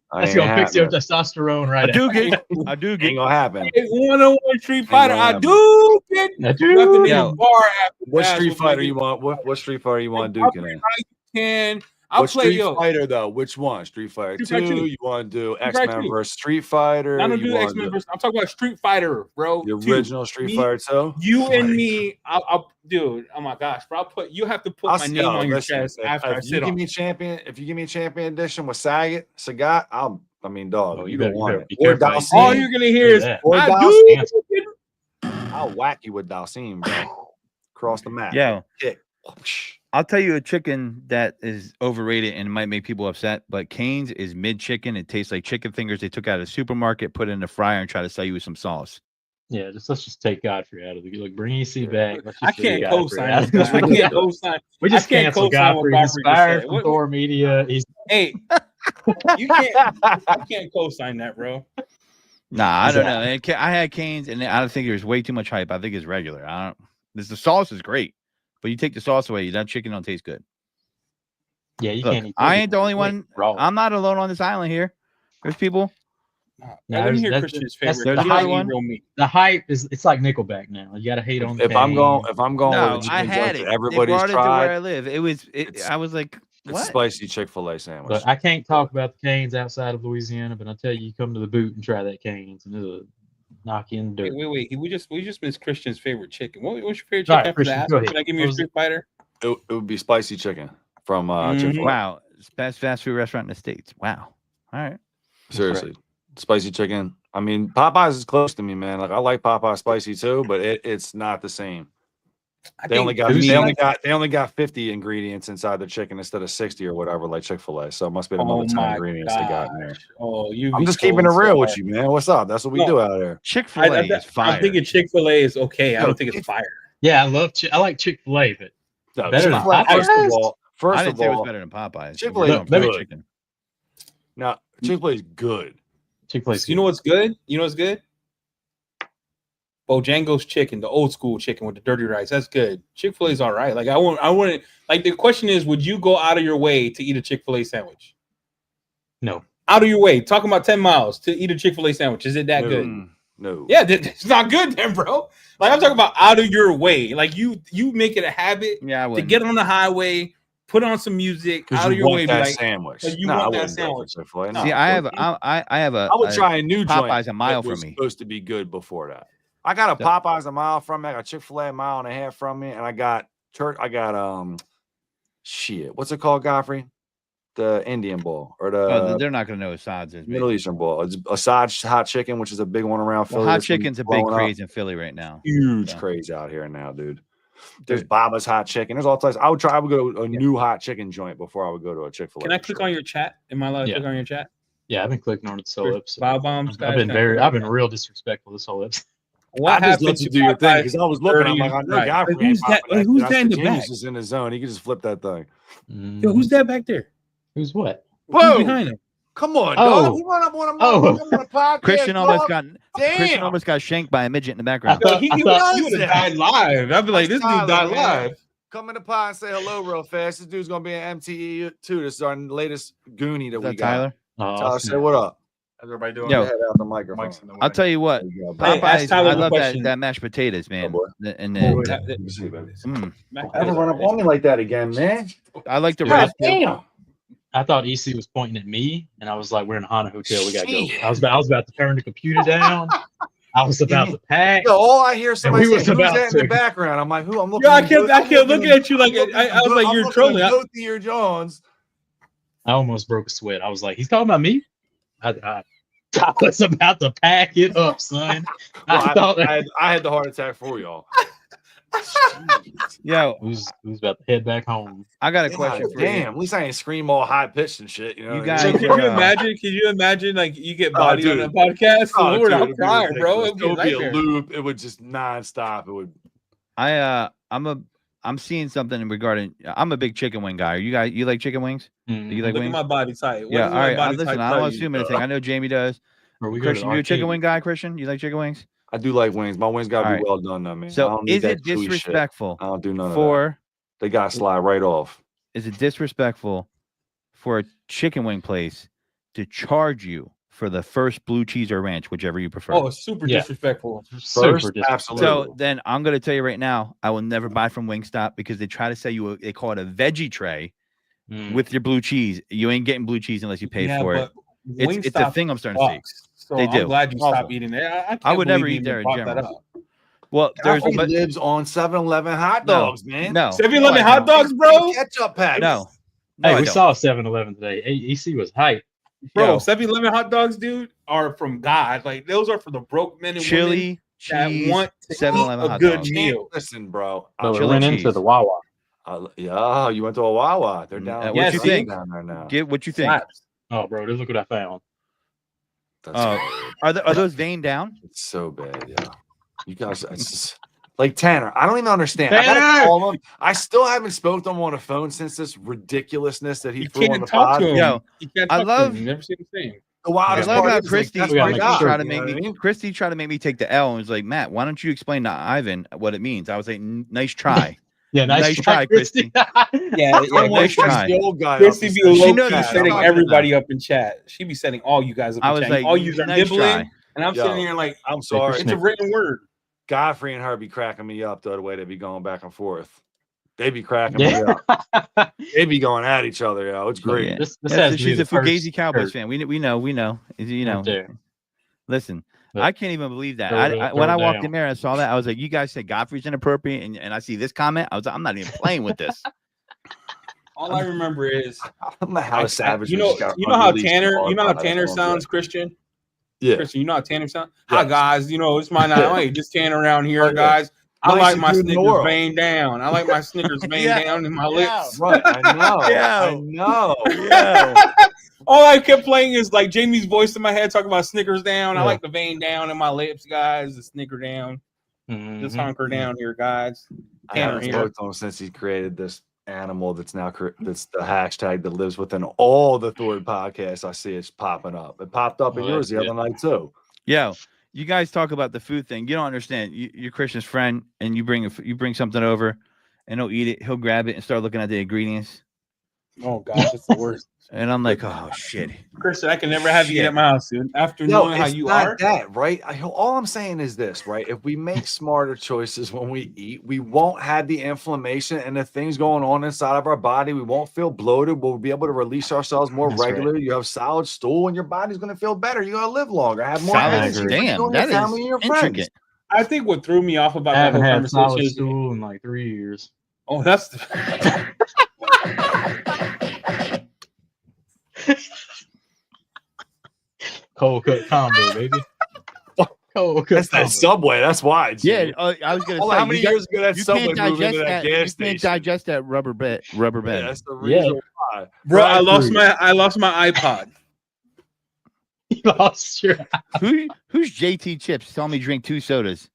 your testosterone I right do out. get. I do Ain't get. gonna happen. 1-on-1 Street Fighter. I gonna do get. That You have to dude. name Yo. a bar after What that. Street Fighter you want? What Street Fighter you want, I'll Duke? play In? Can I'll What play Street Fighter though? Which one? Street Fighter Street Fighter 2? 2. You want to do Street X Fighter Men 2. versus Street Fighter? I don't You do wanna X-Men versus. I'm talking about Street Fighter, bro. the 2. original Street Me- Fighter 2? You and me, I'll dude. Oh my gosh, bro! You have to put my name on your listen, chest after I if you sit give on. me champion, if you give me champion edition with Sagat, dog, Oh, you better- don't want better it. be Or careful how you say Dalsim. All it. you're gonna hear is Yeah. Or I Dalsim. do. I'll whack you with Dalsim, bro. across the map. Yeah. Kick. I'll tell you a chicken that is overrated and might make people upset, but Cane's is mid chicken. It tastes like chicken fingers they took out of the supermarket, put it in the fryer, and try to sell you with some sauce. Yeah, let's just take Godfrey out of the look. Bring EC back. Let's I just can't leave Godfrey co-sign out. this. I can't co-sign. We just I can't cancel co-sign what Godfrey. He's Godfrey just fired said. from Thor Media. He's Hey, you can't. I can't co-sign that, bro. Nah, I don't know. I had Cane's, and I don't think there's way too much hype. I think it's regular. I don't. The sauce is great, but you take the sauce away, that chicken don't taste good. Yeah, you Look, can't eat. I ain't the only one. Raw. I'm not alone on this island here. There's people. Let me hear Christian's favorite. There's another one. The hype is it's like Nickelback now. You got to hate on. If I'm going No, with a I chicken had joint it. that everybody's they brought it to tried, where I live. I was like, it's what? spicy Chick-fil-A sandwich. But I can't talk about the Canes outside of Louisiana. But I tell you, come to the boot and try that Canes, and it'll knock you in the dirt. Wait. We just missed Christian's favorite chicken. What's your favorite All chicken? right, Christian, go ahead. Can I give you a street fighter? It would be spicy chicken from Mhm. Chick-fil-A. Wow, it's best fast food restaurant in the States. Wow. All right. Seriously, spicy chicken. I mean, Popeyes is close to me, man. Like I like Popeye spicy too, but it's not the same. They only got 50 ingredients inside the chicken instead of 60 or whatever, like Chick-fil-A. So it must be another 10 ingredients they got in there. Oh, I'm just keeping it real with you, man. What's up? That's what we do out here. Chick-fil-A is fire. I'm thinking Chick-fil-A is okay. I don't think it's fire. Yeah, I like Chick-fil-A, but No, better than Chick-fil-A, Popeyes? First I didn't of say it was all, better than Popeyes. Chick-fil-A No, is good. chicken. Now, Chick-fil-A is good. Chick-fil-A. You know what's good? You know what's good? Bojangles chicken, the old school chicken with the dirty rice. That's good. Chick-fil-A is all right. Like I want like the question is, would you go out of your way to eat a Chick-fil-A sandwich? No. Out of your way, talking about 10 miles to eat a Chick-fil-A sandwich. Is it that good? No. Yeah, it's not good then, bro. Like I'm talking about out of your way. Like you make it a habit to get on the highway, put on some music, out of your way. That like, sandwich. Like you I want that wouldn't go for sandwich. Chick-fil-A. See, I have a. I would try a new joint Popeyes a mile that was from me. supposed to be good before that. I got a Popeyes a mile from me. I got Chick-fil-A a mile and a half from me, and I got what's it called, Godfrey? The Indian Bowl or they're not gonna know what Assad's is. Middle Eastern Bowl. It's Assad's hot chicken, which is a big one around Philly. Hot chicken's a big craze in Philly right now. Huge craze out here now, dude. There's Baba's hot chicken. There's all types. I would go to a new hot chicken joint before I would go to a Chick-fil-A. Can I click on your chat? Am I allowed to click on your chat? Yeah, I've been clicking on it this whole episode. Bob bombs. I've been real disrespectful this whole episode. What I just let you do your thing because I was looking. I'm like, I know Godfrey ain't who's that? popping Who's that in the back? Genius is in his zone. He can just flip that thing. Yo, who's that back there? Who's what? Whoa! Who's behind him? Come on, Oh. dog. You run up on a podcast, Christian almost got Damn. Christian almost got shanked by a midget in the background. Yo, he would does have that? died live. I'd be like, this dude Tyler, died man. live. Come in the pod and say hello real fast. This dude's gonna be in MTE too. This is our latest Goonie that Is we that got. Tyler? Tyler, say what up. How's everybody doing? Yo. Head out the microphone. I'll tell you what. There you go, Hey, bro. ask Popeyes, Tyler I the love question. that mashed potatoes, man. boy. And Oh, then Let me see, baby. Ever run up on me like that again, man? I like the God roast. damn. I thought EC was pointing at me, and I was like, "We're in a haunted hotel. We gotta go." Shit. I was about to turn the computer down. I was about to pack. Yo, all I hear is somebody we saying, was who's about that in the to- background? I'm like, who? I'm looking. Yo, I kept looking at you like I was like, you're trolling. Lothier Jones. I almost broke a sweat. I was like, "He's talking about me." I was about to pack it up, son. I had the heart attack for y'all. Yo, who's about to head back home. I got a question for Damn, at least I ain't scream all high pitched and shit. You know, You what I guys- mean? So can you imagine like you get bodied on a podcast? Oh, Lord, dude, I'm it'd be crying, bro. ridiculous. It It would be a nightmare. loop. It would just nonstop. It would. I'm seeing something regarding. I'm a big chicken wing guy. You like chicken wings? Do you like Look at wings? my body type. What Yeah. does All my right. body Listen, type I don't tell want to you? assume anything. I know Jamie does. Or we go to Christian, you a chicken arcade. wing guy? Christian, you like chicken wings? I do like wings. My wings gotta All be right. well done, though, man. I So don't need is that it chewy shit. disrespectful I don't do none of that. for? They gotta slide right off. Is it disrespectful for a chicken wing place to charge you for the first blue cheese or ranch, whichever you prefer? Oh, it's super Yeah. disrespectful. First, Super absolutely. So then I'm going to tell you right now, I will never buy from Wingstop because they try to sell you, they call it a veggie tray with your blue cheese. You ain't getting blue cheese unless you pay for it. It's a Wingstop thing I'm starting to see. sucks. So They do. I'm glad you Awful. stopped eating there. I would can't never believe eat you there in even brought that general. up. Well, there's Godfrey but lives on 7-Eleven hot dogs, man. no, 7-Eleven no, I hot don't. dogs, bro. Ketchup pack. No, Hey, I we don't. saw 7-Eleven today. EC was hype. Bro, Yo. 7-Eleven hot dogs, dude, are from God. Like those are for the broke men and women. chili that cheese, want to 7-Eleven eat a hot good dog. meal. Listen, bro. So we chili went into cheese. the Wawa. Yeah, you went to a Wawa. They're down. What you see? think? Down there now. Get what you think. Slaps. Oh, bro, look what I found. That's Are those veined down? it's so bad, yeah. You guys, it's just like Tanner. I don't even understand. I gotta Tanner! call him. I still haven't spoke to him on the phone since this ridiculousness that he You threw on can't the talk pod. to him. Yo, You can't I talk love- to him. You never see the same. The I wildest love part how is, like, Christy that's we my gotta make guy, sure, tried to you make know me. what I mean? Christy tried to make me take the L and was like, Matt, why don't you explain to Ivan what it means? I was like, nice try. Yeah, Nice try, Christy. Yeah, I'm nice like, try. the old guy. Christy up be to low say, She key knows what she's setting talking everybody up in chat. She be setting all you guys up I in was chat. like, all you are nice nibbling, try. and I'm Yo, sitting here like, I'm sorry. it's a written word. Godfrey and her be cracking me up though, the way they be going back and forth. They be cracking me Yeah. up. They be going at each other, yo. It's great. Yeah. This That's has it. to be She's the a Fugazi first Cowboys shirt. fan. We know. You know. Right there. Listen, But- I can't even believe that. Throw it When I down. walked in there and I saw that, I was like, you guys said Godfrey's inappropriate, and I see this comment. I was like, I'm not even playing with this. All I remember is, I don't know how Savage. you just got know how unreleased Tanner, on you know how pod. Tanner That's all I'm sounds, Christian. Yeah. Christian, you know how Tanner sounds. Yeah. Hi guys, you know it's my night. Hey, just Tanner around here, Oh, yeah. guys. I Nicest like my dude in the Snickers world. veined down. I like my Snickers veined Yeah. down in my Yeah. lips. Right, I know. Yeah. I know. Yeah. All I kept playing is like Jamie's voice in my head talking about Snickers down. I Yeah. like the vein down in my lips, guys. The Snicker down. Just Mhm. hunker down here, guys. I Tanner haven't here. spoken to him since he created this animal that's now that's the hashtag that lives within all the Thor podcasts. I see it's popping up. It popped up in Oh, yours the that's other night too. Yo, you guys talk about the food thing. You don't understand. You're Christian's friend, and you bring something over, and he'll eat it. He'll grab it and start looking at the ingredients. Oh gosh, it's the worst. And I'm like, oh shit. Christian, I can never have you eat Shit. at my house, dude. After No, knowing how it's you not are. that, right? All I'm saying is this, right? If we make smarter choices when we eat, we won't have the inflammation and the things going on inside of our body. We won't feel bloated. We'll be able to release ourselves more That's right. regularly. You have solid stool, and your body's going to feel better. You're going to live longer, have more Solid energy. agree. for you Damn, and your that is family and your friends. intricate. I think what threw me off about I that whole haven't had solid conversation is, stool in like 3 years. oh, that's Cold cut combo, baby. Cold cut That's that combo. Subway. That's why. Yeah, I was gonna Oh, say. how many you years ago that you Subway can't moved into digest that that. gas You station? can't digest that rubber bed. Yeah, that's the Yeah. reason why. bro. I lost agree. my iPod. You lost your. Who's JT Chips? Saw me drink 2 sodas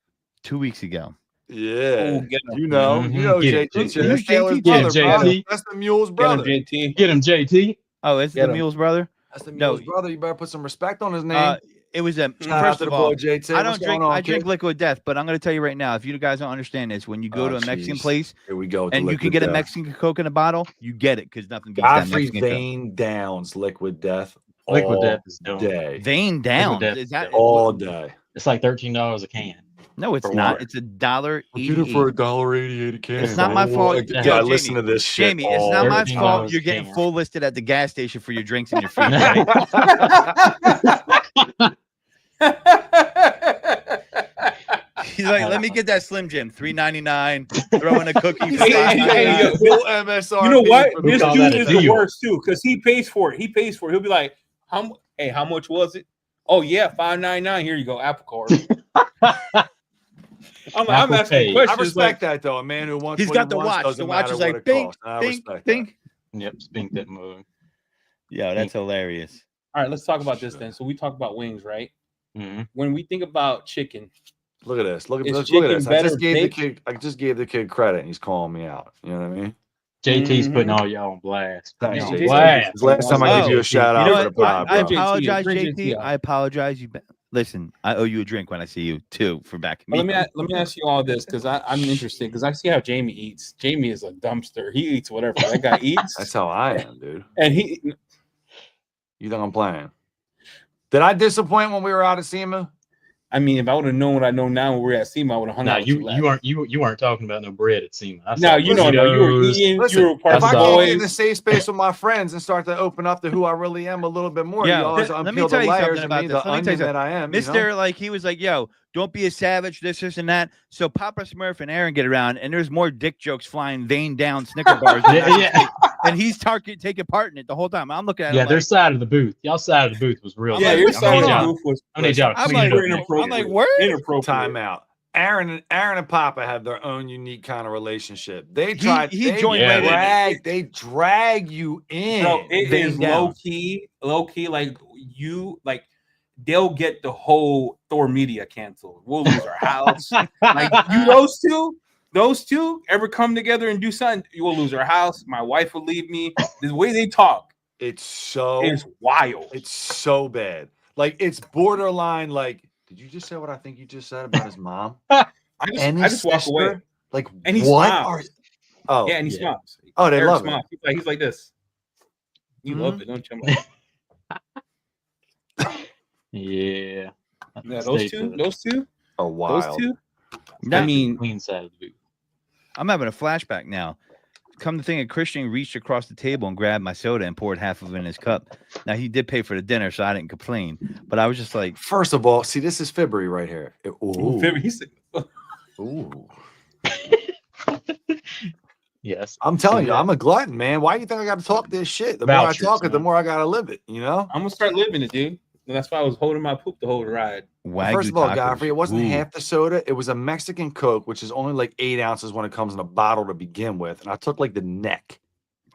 2 weeks ago. Yeah. Oh, get him. You know Mhm. Get it, JT. JT. That's Taylor's Get it, brother, bro. JT. That's the mule's Get him, brother. JT. Get him, JT. Oh, it's Get the 'em. Mule's brother. That's the No. mule's brother. You better put some respect on his name. It was a Shout out first to of the all. boy JT. I What's don't drink. going on, I drink kid? Liquid Death, but I'm going to tell you right now. If you guys don't understand this, when you go Oh, to a Mexican jeez. place Here we go. with and the you can Liquid get a Death. Mexican Coke in a bottle, you get it because nothing beats that Godfrey Mexican Coke. Vein Downs Liquid Death. Liquid all Death is dumb. day. Vein down. Death Is that All day. It's like $13 a can. No, it's for not. water. It's $1.88. $1.88 a can. It's not my fault. Yeah, Yeah, I Jamie, listen to this shit. Jamie, it's not my $13 fault. You're a getting can. full listed at the gas station for your drinks and your food. Right? He's like, let me get that Slim Jim, $3.99. Throw in a cookie for Hey, $5.99. yo, Full MSRP. You know what? for We This the- call dude that a is the deal. worst too, because he pays for it. He pays for it. He'll be like, how much was it? Oh yeah, $5.99. Here you go, Apple Card. I'm Apple asking Pay. I questions. respect that though. A man who wants He's what got he the wants watch. doesn't The watch matter is what like it bing, costs. I bing, respect bing. Yep, spink that mug. Yo, that's hilarious. All right, let's talk about this then. So we talk about wings, right? Mm-hmm. When we think about chicken, that. Look at this. Look at Is this. Look at chicken this. better baked? I just gave the kid credit and he's calling me out. You know what I mean? JT's Mhm. putting all y'all on blast. Thanks, Y'all on JT. blast. It's last time I Oh, give you a shout You out know for what? the pod, I bro. apologize, Bring JT. JT out. I apologize. Listen, I owe you a drink when I see you too for backing But me. let me ask you all this because I'm interested because I see how Jamie eats. Jamie is a dumpster. He eats whatever that guy eats, That's how I am, dude. and he. You think I'm playing? Did I disappoint when we were out at SEMA? I mean, if I would have known what I know now when we were at SEMA, I would have hung Nah, out. you weren't talking about no bread at SEMA. I No, saw you know, no, you were Cheetos. eating. Listen, you were part if of I the can't get in the boys. safe space with my friends and start to open up to who I really am a little bit more, Yeah, you always let me unpeel tell the you something layers of about me, this. the Let me tell you onion that I am. You know? Mr. Like he was like, yo, don't be a savage, this and that. So Papa Smurf and Aaron get around, and there's more dick jokes flying vein down Snicker bars. than I can Yeah. and he's taking part in it the whole time. I'm looking at Yeah, him their like, side of the booth. Y'all side of the booth was real. Yeah, like, your I'm side of like, the booth was. I need y'all to I'm clean like, it up. inappropriate. I'm like, word? Inappropriate. Time out. Aaron and Papa have their own unique kind of relationship. They tried. He they joined right in. They drag you in. Bro, it Vein is down. low key. Like they'll get the whole Thor media canceled. We'll lose our house. Like those two ever come together and do something, you will lose our house. My wife will leave me. The way they talk, it's wild. It's so bad. Like it's borderline. Like, did you just say what I think you just said about his mom? I just walk sister? away. Like, And he what? smiles. Oh, Yeah, and he smiles. Oh, they Eric love smiles. it. He's like this. You love it, don't you? I'm like, Yeah. those two are wild. Those two. Now, I mean, clean side of the booth. I'm having a flashback now. Come to think of, Christian reached across the table and grabbed my soda and poured half of it in his cup. Now he did pay for the dinner, so I didn't complain. But I was just like, first of all, see, this is February right here. Ooh. Yes. I'm telling you, I'm a glutton, man. Why do you think I got to talk this shit? The more I talk it, the more I got to live it, you know? I'm going to start living it, dude. And that's why I was holding my poop the whole ride. First of all, Godfrey, it wasn't half the soda. It was a Mexican Coke, which is only like 8 ounces when it comes in a bottle to begin with. And I took like the neck.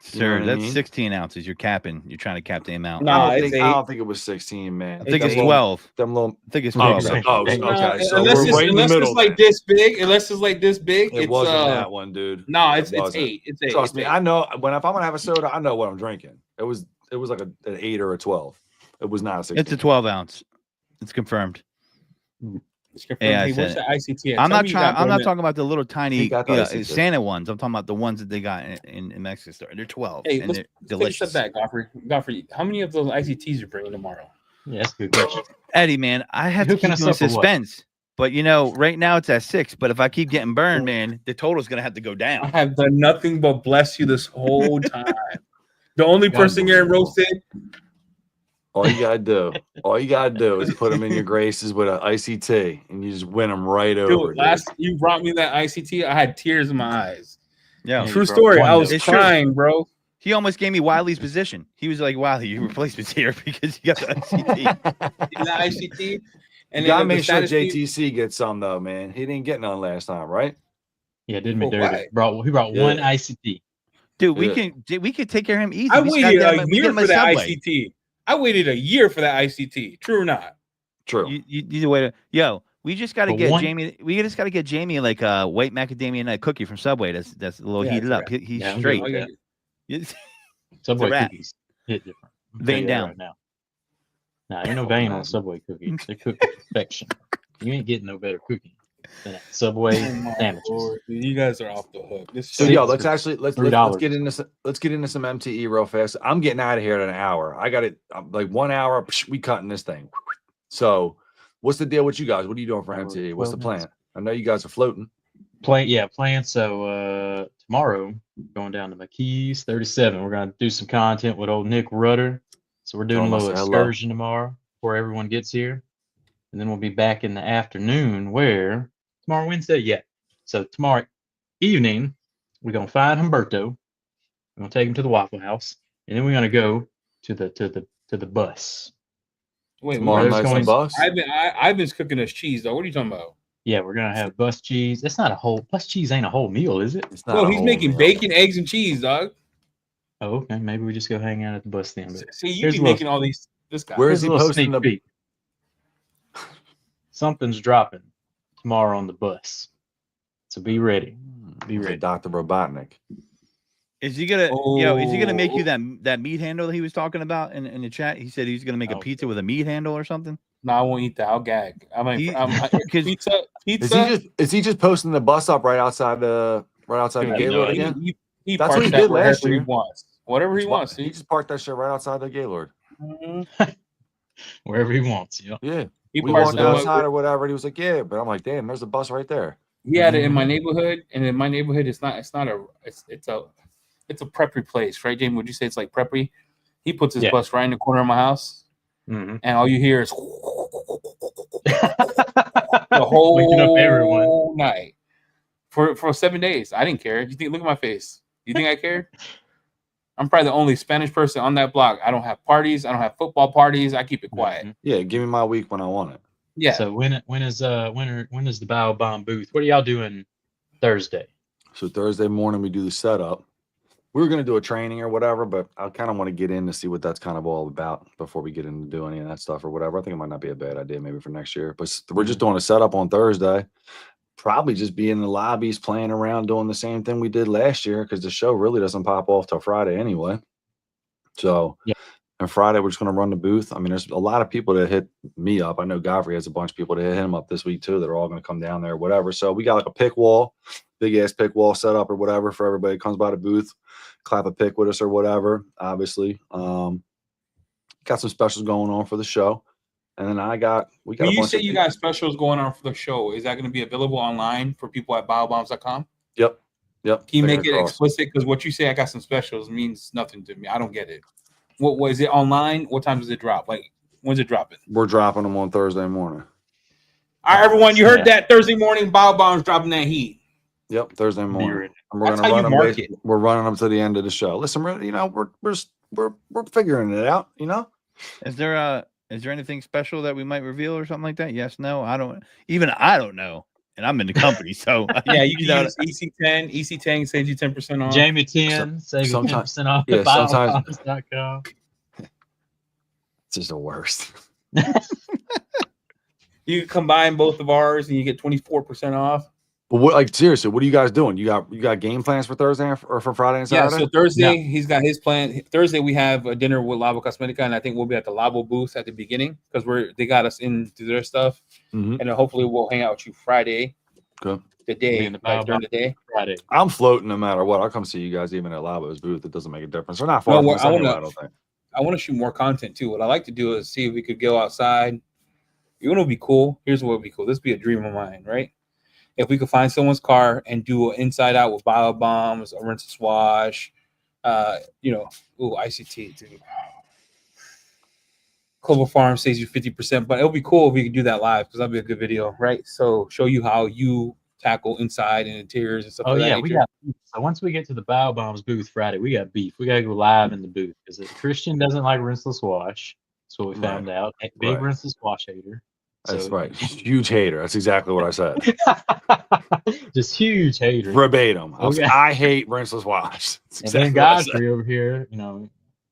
Sir, that's 16 ounces. You're capping. You're trying to cap the amount. No, I don't think it was 16, man. I think it's 12. I think it's 12. Okay. So unless we're right in the middle. Unless it's like this big, it wasn't that one, dude. No, it's 8. It's 8. Trust me, I know if I'm gonna have a soda, I know what I'm drinking. It was like an 8 or a 12. It was not a 16. It's a 12 ounce. It's confirmed. Yeah, hey, what's the ICT? I'm not talking about the little tiny Santa ones. I'm talking about the ones that they got in Mexico store. They're 12. Hey, and let's they're delicious. Take a step back, Godfrey. How many of those ICTs you're bringing tomorrow? Yeah, that's a good question. Eddie, man, I have to keep you in suspense. But right now it's at 6. But if I keep getting burned, man, the total's gonna have to go down. I have done nothing but bless you this whole time. The only person getting roasted. All you gotta do is put them in your graces with an ICT, and you just win them right over. Dude, you brought me that ICT, I had tears in my eyes. Yeah, true story. I was crying, bro. He almost gave me Wiley's position. He was like, "Wiley, your replacement's here because you got the ICT." The ICT, and you gotta make sure JTC gets some though, man. He didn't get none last time, right? Yeah, did me dirty. He brought one ICT. Dude, we could take care of him easy. I waited a year for that ICT. I waited a year for that ICT. True or not? True. You wait. We just got to get Jamie. We just got to get Jamie like a white macadamia nut cookie from Subway. That's a little heated up. He's straight. Subway cookies hit different. Vein down right now. Nah, ain't no vein on Subway cookies. They cook to perfection. You ain't getting no better cookie than that Subway sandwiches. You guys are off the hook. Let's get into some MTE real fast. I'm getting out of here in an hour. I got it like 1 hour. We cutting this thing. So, what's the deal with you guys? What are you doing for MTE? What's the plan? I know you guys are floating. Playing. So tomorrow, going down to McKees 37. We're gonna do some content with old Nick Rudder. So we're doing a little excursion tomorrow before everyone gets here, and then we'll be back in the afternoon. Where tomorrow Wednesday? Yeah. So tomorrow evening, we're gonna find Humberto. We're gonna take him to the Waffle House, and then we're gonna go to the bus. Wait, tomorrow night's bus. Ivan's cooking us cheese though. What are you talking about? Yeah, we're gonna have bus cheese. It's not a whole bus cheese. Ain't a whole meal, is it? It's not. Well, he's making bacon, eggs, and cheese, dog. Oh, okay. Maybe we just go hang out at the bus stand. See, you be making all these. This guy. Where is he posting the? Something's dropping tomorrow on the bus, so be ready. Be ready, Dr. Robotnik. Is he gonna? Is he gonna make you that meat handle that he was talking about in the chat? He said he's gonna make a pizza with a meat handle or something. No, I won't eat that. I'll gag. Pizza. Is he just posting the bus up right outside the Gaylord again? He That's what he did last year. Whatever he wants. He just parked that shit right outside the Gaylord. Wherever he wants. Yeah. We walked outside or whatever, and he was like, "Yeah," but I'm like, "Damn, there's a bus right there." He had it in my neighborhood, and in my neighborhood, it's a preppy place, right, Jamie? Would you say it's like preppy? He puts his bus right in the corner of my house, and all you hear is the whole night. For 7 days. I didn't care. You think? Look at my face. You think I cared? I'm probably the only Spanish person on that block. I don't have parties. I don't have football parties. I keep it quiet. Yeah, give me my week when I want it. Yeah. So when is the Bow Bomb booth? What are y'all doing Thursday? So Thursday morning we do the setup. We were going to do a training or whatever, but I kind of want to get in to see what that's kind of all about before we get into doing any of that stuff or whatever. I think it might not be a bad idea maybe for next year. But we're just doing a setup on Thursday. Probably just be in the lobbies playing around doing the same thing we did last year because the show really doesn't pop off till Friday anyway. So, and Friday we're just going to run the booth. I mean, there's a lot of people that hit me up. I know Godfrey has a bunch of people that hit him up this week too that are all going to come down there or whatever. So we got like a pick wall, big ass pick wall set up or whatever for everybody that comes by the booth, clap a pick with us or whatever, obviously. Got some specials going on for the show. And then we got when you say you got specials going on for the show, is that going to be available online for people at bowbombs.com? Yep. Can you make it explicit? Because what you say, I got some specials, means nothing to me. I don't get it. What is it online? What time does it drop? Like, when's it dropping? We're dropping them on Thursday morning. All right, everyone, you heard that Thursday morning. Bow Bombs dropping that heat. Yep, Thursday morning. And we're going to run them. We're running them to the end of the show. Listen, we're figuring it out. You know, is there anything special that we might reveal or something like that? Yes, no, I don't know. And I'm in the company, so yeah, you can use EC10. EC10 saves you 10% off. Jamie 10 saves you 10% off. Yeah, sometimes. It's just the worst. You can combine both of ours and you get 24% off. But what, like, seriously, what are you guys doing? You got game plans for Thursday or for Friday and Saturday? Yeah, so Thursday he's got his plan. Thursday we have a dinner with Labo Cosmetica, and I think we'll be at the Labo booth at the beginning because they got us into their stuff, and then hopefully we'll hang out with you Friday. Good. The day during the day. Friday. I'm floating no matter what. I'll come see you guys even at Labo's booth. It doesn't make a difference. We're not far from us anyway, I don't think. I want to shoot more content too. What I like to do is see if we could go outside. You know what would be cool? Here's what would be cool. This would be a dream of mine, right? If we could find someone's car and do an inside out with bio bombs, a rinse and swash, ICT, dude. Clover Farm saves you 50%, but it'll be cool if we could do that live because that'd be a good video, right? So show you how you tackle inside and interiors and stuff. Oh yeah, we got. So once we get to the Bio Bombs booth Friday, we got beef. We gotta go live in the booth because Christian doesn't like rinseless wash. That's what we found out. Big rinseless wash hater. That's right. Huge hater. That's exactly what I said. Just huge hater. Verbatim. I hate rinseless wash. And then Godfrey over here,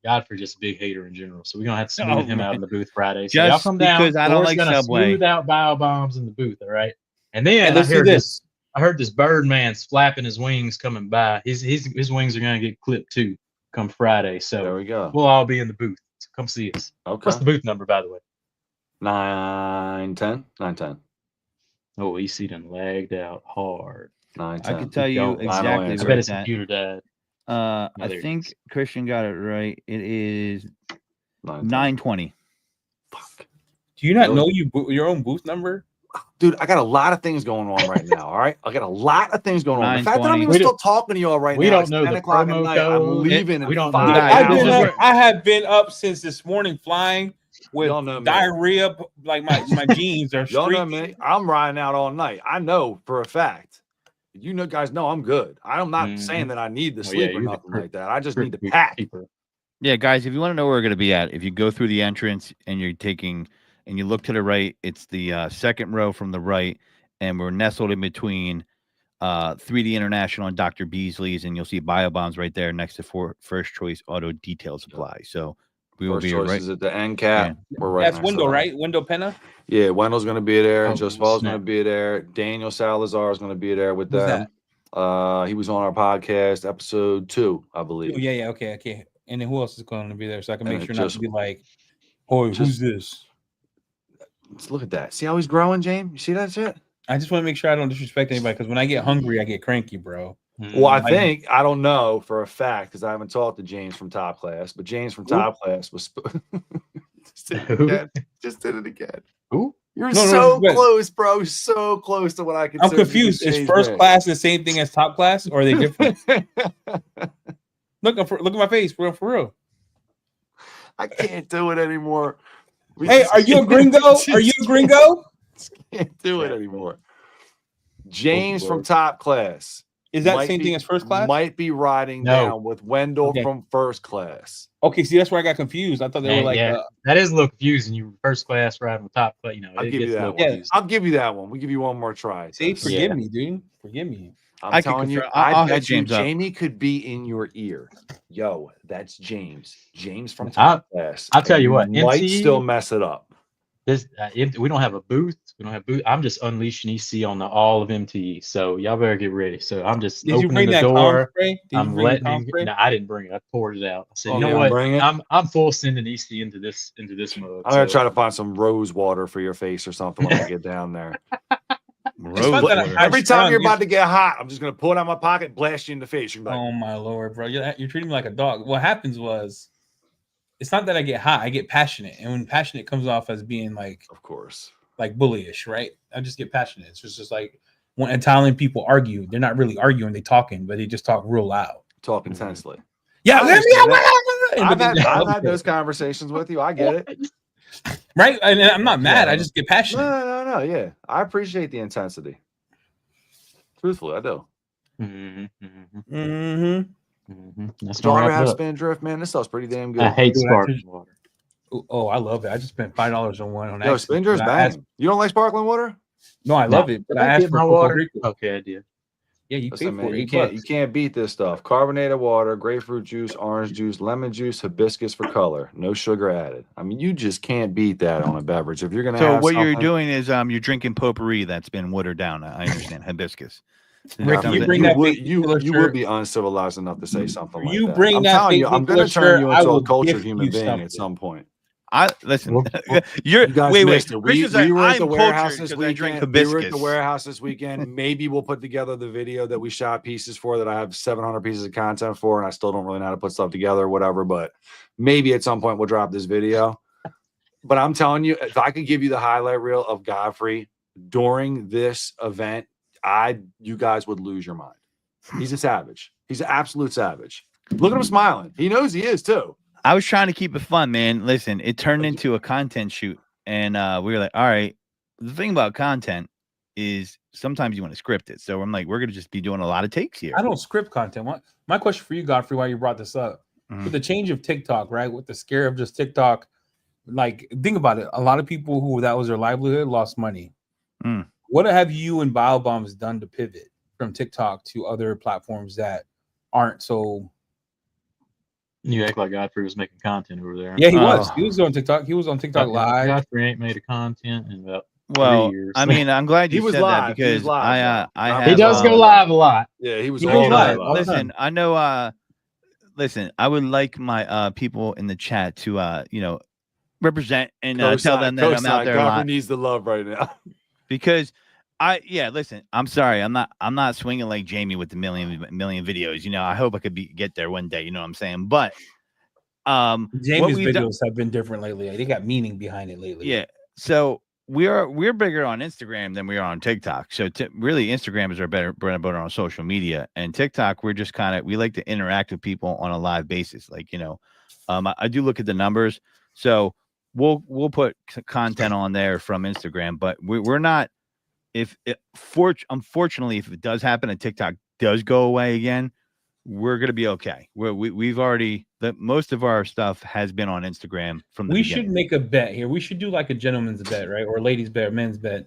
Godfrey just a big hater in general. So we're gonna have to smooth him out in the booth Friday. So y'all come down because I don't like Subway. Smooth out Bio Bombs in the booth, all right? And then I heard this Birdman's flapping his wings coming by. His wings are gonna get clipped too come Friday. So there we go. We'll all be in the booth. So come see us. Okay. What's the booth number, by the way? 910. Oh, EC done lagged out hard. 910. I can tell you exactly. I bet his computer died. I think Christian got it right. It is 920. Fuck. Do you not know your own booth number? Dude, I got a lot of things going on right now. All right, I got a lot of things going on. The fact that I'm even still talking to y'all right now. We don't know the promo code. I'm leaving. We don't know. I have been up since this morning flying with diarrhea. Like my jeans are. Y'all know me. I'm riding out all night. I know for a fact. Guys know I'm good. I'm not saying that I need to sleep or nothing like that. I just need to pack. Yeah, guys, if you want to know where we're going to be at, if you go through the entrance and you look to the right, it's the second row from the right, and we're nestled in between 3D International and Dr. Beasley's, and you'll see Bio Bombs right there next to First Choice Auto Detail Supply. So we will be right at the end cap. Yeah. We're right. That's Window, right? Window Penna. Yeah, Wendell's going to be there. Joe Spall's going to be there. Daniel Salazar is going to be there with them. He was on our podcast, episode 2, I believe. Oh, yeah. Okay. And then who else is going to be there? So I can make sure not to be like, "Oh, who's this?" Let's look at that. See how he's growing, James? You see that shit? I just want to make sure I don't disrespect anybody because when I get hungry, I get cranky, bro. Well, I don't know for a fact because I haven't talked to James from Top Class, but James from Top Class was just did it again. Who? You're so close, bro. So close to what I can. I'm confused. Is first class the same thing as top class, or are they different? Look at my face, bro. For real. I can't do it anymore. Hey, are you a gringo? Are you a gringo? Can't do it anymore. James from Top Class Is that same thing as first class? Might be riding down with Wendell from first class. Okay, see, that's where I got confused. I thought they were like, that is a little confusing. You first class riding with top, but I'll give you that one. I'll give you that one. We give you one more try. See, forgive me, dude. Forgive me. I'm telling you, I bet you Jamie could be in your ear. Yo, that's James. James from top class. I'll tell you what, might still mess it up. This we don't have a booth. We don't have booth. I'm just unleashing EC on all of MTE. So y'all better get ready. So I'm just opening the door. I'm letting him. No, I didn't bring it. I poured it out. I said, you know what? I'm full sending EC into this mode. I'm gonna try to find some rose water for your face or something when I get down there. Every time you're about to get hot, I'm just gonna pull it out of my pocket and blast you in the face. You're like, oh my Lord, bro! You're treating me like a dog. What happens was, it's not that I get hot; I get passionate, and when passionate comes off as being like, of course, like bullyish, right? I just get passionate. It's just like when Italian people argue, they're not really arguing; they talking, but they just talk real loud, talk intensely. Yeah, I've had those conversations with you. I get it. Right, and I'm not mad. I just get passionate. No. Yeah, I appreciate the intensity. Truthfully, I do. That's you ever have Spindrift, man? This stuff's pretty damn good. I hate sparkling water. Oh, I love it. I just spent $5 on one. Yo, Spindrift's bang. You don't like sparkling water? No, I love it. But I asked for my water. Okay, I did. Yeah, you pay for it. You can't beat this stuff. Carbonated water, grapefruit juice, orange juice, lemon juice, hibiscus for color. No sugar added. I mean, you just can't beat that on a beverage. If you're gonna have what you're doing is you're drinking potpourri that's been watered down. I understand hibiscus. Rick, you would be uncivilized enough to say something like that. I'm telling you, I'm gonna turn you into a cultured human being at some point. Listen. You guys missed it. We were at the warehouse this weekend. We were at the warehouse this weekend. Maybe we'll put together the video that we shot pieces for that I have 700 pieces of content for, and I still don't really know how to put stuff together or whatever. But maybe at some point we'll drop this video. But I'm telling you, if I could give you the highlight reel of Godfrey during this event, you guys would lose your mind. He's a savage. He's an absolute savage. Look at him smiling. He knows he is too. I was trying to keep it fun, man. Listen, it turned into a content shoot, and we were like, all right. The thing about content is sometimes you want to script it. So I'm like, we're going to just be doing a lot of takes here. I don't script content. My question for you, Godfrey, why you brought this up, with the change of TikTok, right? With the scare of just TikTok, like, think about it. A lot of people who that was their livelihood lost money. What have you and BioBombs done to pivot from TikTok to other platforms that aren't so... You act like Godfrey was making content over there. Yeah, he was. He was on TikTok. He was on TikTok live. Godfrey ain't made a content in about 3 years. I mean, I'm glad you said that because he does go live a lot. Yeah, he was live. Listen, I know. Listen, I would like my people in the chat to represent and tell them that I'm out there a lot. Godfrey needs the love right now because listen, I'm sorry. I'm not swinging like Jamie with the million videos. I hope I could get there one day. You know what I'm saying? But Jamie's videos have been different lately. They got meaning behind it lately. Yeah. So we're bigger on Instagram than we are on TikTok. So really, Instagram is our bread and butter on social media, and TikTok we're just we like to interact with people on a live basis. Like I do look at the numbers. So we'll put content on there from Instagram, but we're not. Unfortunately, if it does happen and TikTok does go away again, we're gonna be okay. We've already most of our stuff has been on Instagram from the beginning. Should make a bet here. We should do like a gentleman's bet, right? Or ladies' bet, or men's bet.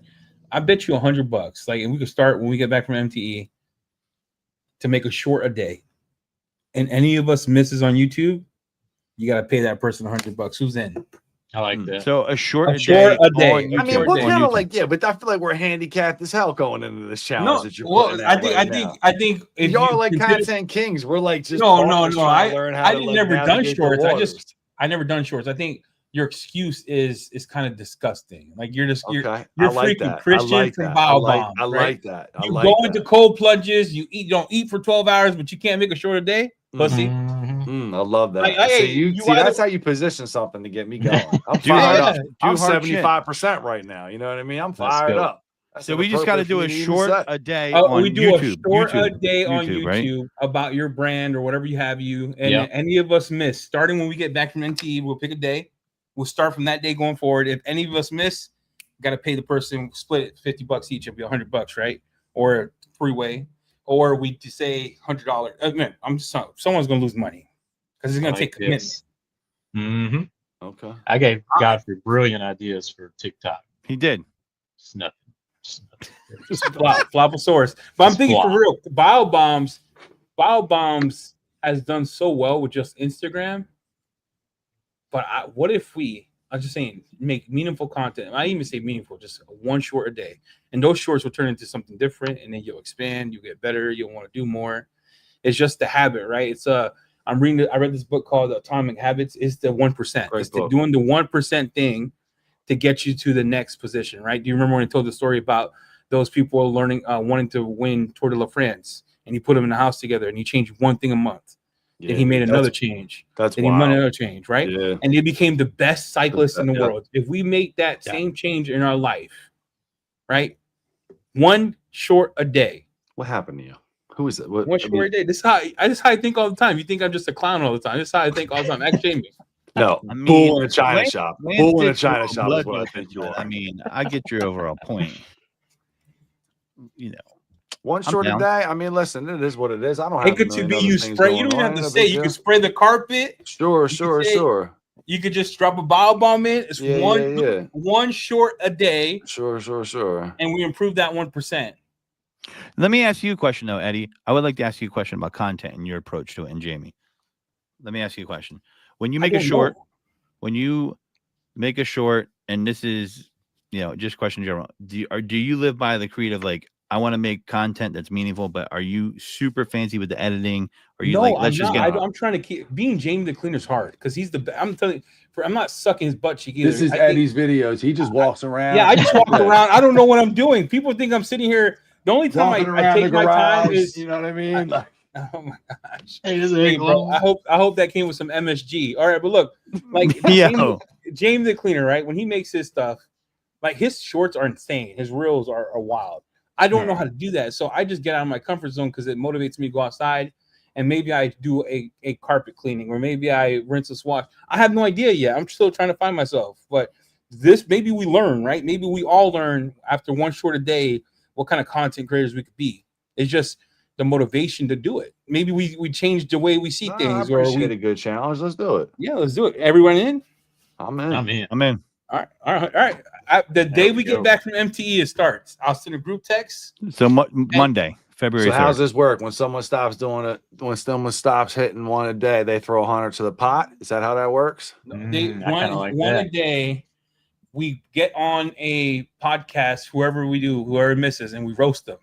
I bet you $100. Like, and we could start when we get back from MTE to make a short a day. And any of us misses on YouTube, you gotta pay that person $100. Who's in? I like that. So a short a day. I mean, we're kind of like, but I feel like we're handicapped as hell going into this challenge that you're putting out. I think if y'all are like content kings, we're like just no. I never done shorts. I never done shorts. I think your excuse is kind of disgusting. Like you're freaking Christian from BioBombs. I like that. You go into cold plunges. You don't eat for 12 hours, but you can't make a short a day. Pussy. I love that. That's how you position something to get me going. I'm fired up. I'm 75% right now. You know what I mean? I'm fired up. So we just got to do a short a day. We do YouTube. A short a day on YouTube about your brand or whatever you have. And any of us miss, starting when we get back from MTE, we'll pick a day. We'll start from that day going forward. If any of us miss, got to pay the person, split it $50 each. It'll be $100, right? Or three-way. or we say $100. I'm just someone's gonna lose money because it's gonna take commitment. Mm-hmm. Okay. I gave Godfrey brilliant ideas for TikTok. He did. It's nothing. Just Floposaurus. But I'm thinking for real, BioBombs has done so well with just Instagram. But what if I'm just saying, make meaningful content. I even say meaningful, just one short a day. And those shorts will turn into something different. And then you'll expand, you get better, you'll want to do more. It's just the habit, right? It's I read this book called Atomic Habits. It's the 1%. It's doing the 1% thing to get you to the next position, right? Do you remember when I told the story about those people wanting to win Tour de la France, and he put them in the house together, and he changed one thing a month. Yeah, then he made another change. Then he made another change, right? Yeah. And they became the best cyclists in the world. If we make that same change in our life, right? One short a day. What happened to you? Who is it? One short a day. This is how I think all the time. You think I'm just a clown all the time. This is how I think all the time. Actually, no, bull in a China shop. Bull in a China shop is what I think you are. I mean, I get your overall point. One short a day. I mean, listen, it is what it is. I don't have. It could be you spray. You don't even have to say. You can spray the carpet. Sure. You could just drop a BioBomb in. It's one short a day. Sure. And we improve that 1%. Let me ask you a question, though, Eddie. I would like to ask you a question about content and your approach to it, and Jamie. Let me ask you a question. When you make a short, and this is, just question general, do you live by the creed of like, I want to make content that's meaningful, but are you super fancy with the editing? Or you I'm trying to keep being Jamie the Cleaner's hard because he's I'm telling you, I'm not sucking his butt cheek either. This is Eddie's videos. He just walks around. Yeah, I just walk around. I don't know what I'm doing. People think I'm sitting here. The only time I take my time is, you know what I mean? Oh my gosh! Hey, bro, I hope that came with some MSG. All right, but look, like Jamie the Cleaner, right? When he makes his stuff, like his shorts are insane. His reels are wild. I don't know how to do that, so I just get out of my comfort zone because it motivates me to go outside, and maybe I do a carpet cleaning, or maybe I rinse a wash. I have no idea yet. I'm still trying to find myself, but maybe we learn, right? Maybe we all learn after one short a day what kind of content creators we could be. It's just the motivation to do it. Maybe we change the way we see things. I appreciate a good challenge. Let's do it. Yeah, let's do it. Everyone in? I'm in. All right. The day we get back from MTE, it starts. I'll send a group text. So Monday, February 3rd. So how's this work? When someone stops doing it, when someone stops hitting one a day, they throw 100 to the pot? Is that how that works? One a day. We get on a podcast, whoever misses, and we roast them.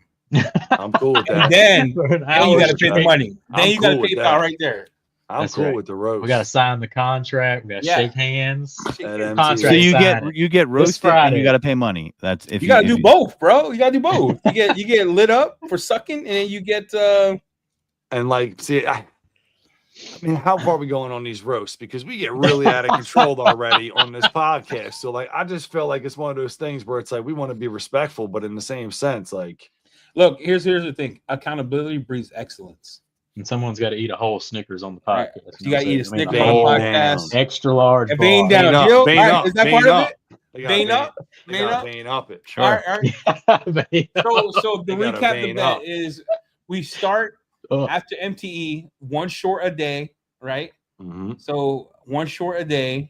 I'm cool with that. Then you got to pay the money. Then you got to pay PayPal right there. I'm cool with the roast. We got to sign the contract. We got to shake hands. So you get roasted and you got to pay money. That's if you got to do both, bro. You got to do both. You get lit up for sucking, and then you get and like see. I mean, how far are we going on these roasts? Because we get really out of control already on this podcast. So, like, I just feel like it's one of those things where it's like we want to be respectful, but in the same sense, like, look, here's the thing: accountability breeds excellence. And someone's got to eat a whole Snickers on the podcast. Right. You got to eat a Snickers on the podcast. Extra large. Vein down. Is that part of it? Vein up. Vein up it. Sure. All right. So the recap of that is we start after MTE, one short a day, right? Mm-hmm. So one short a day.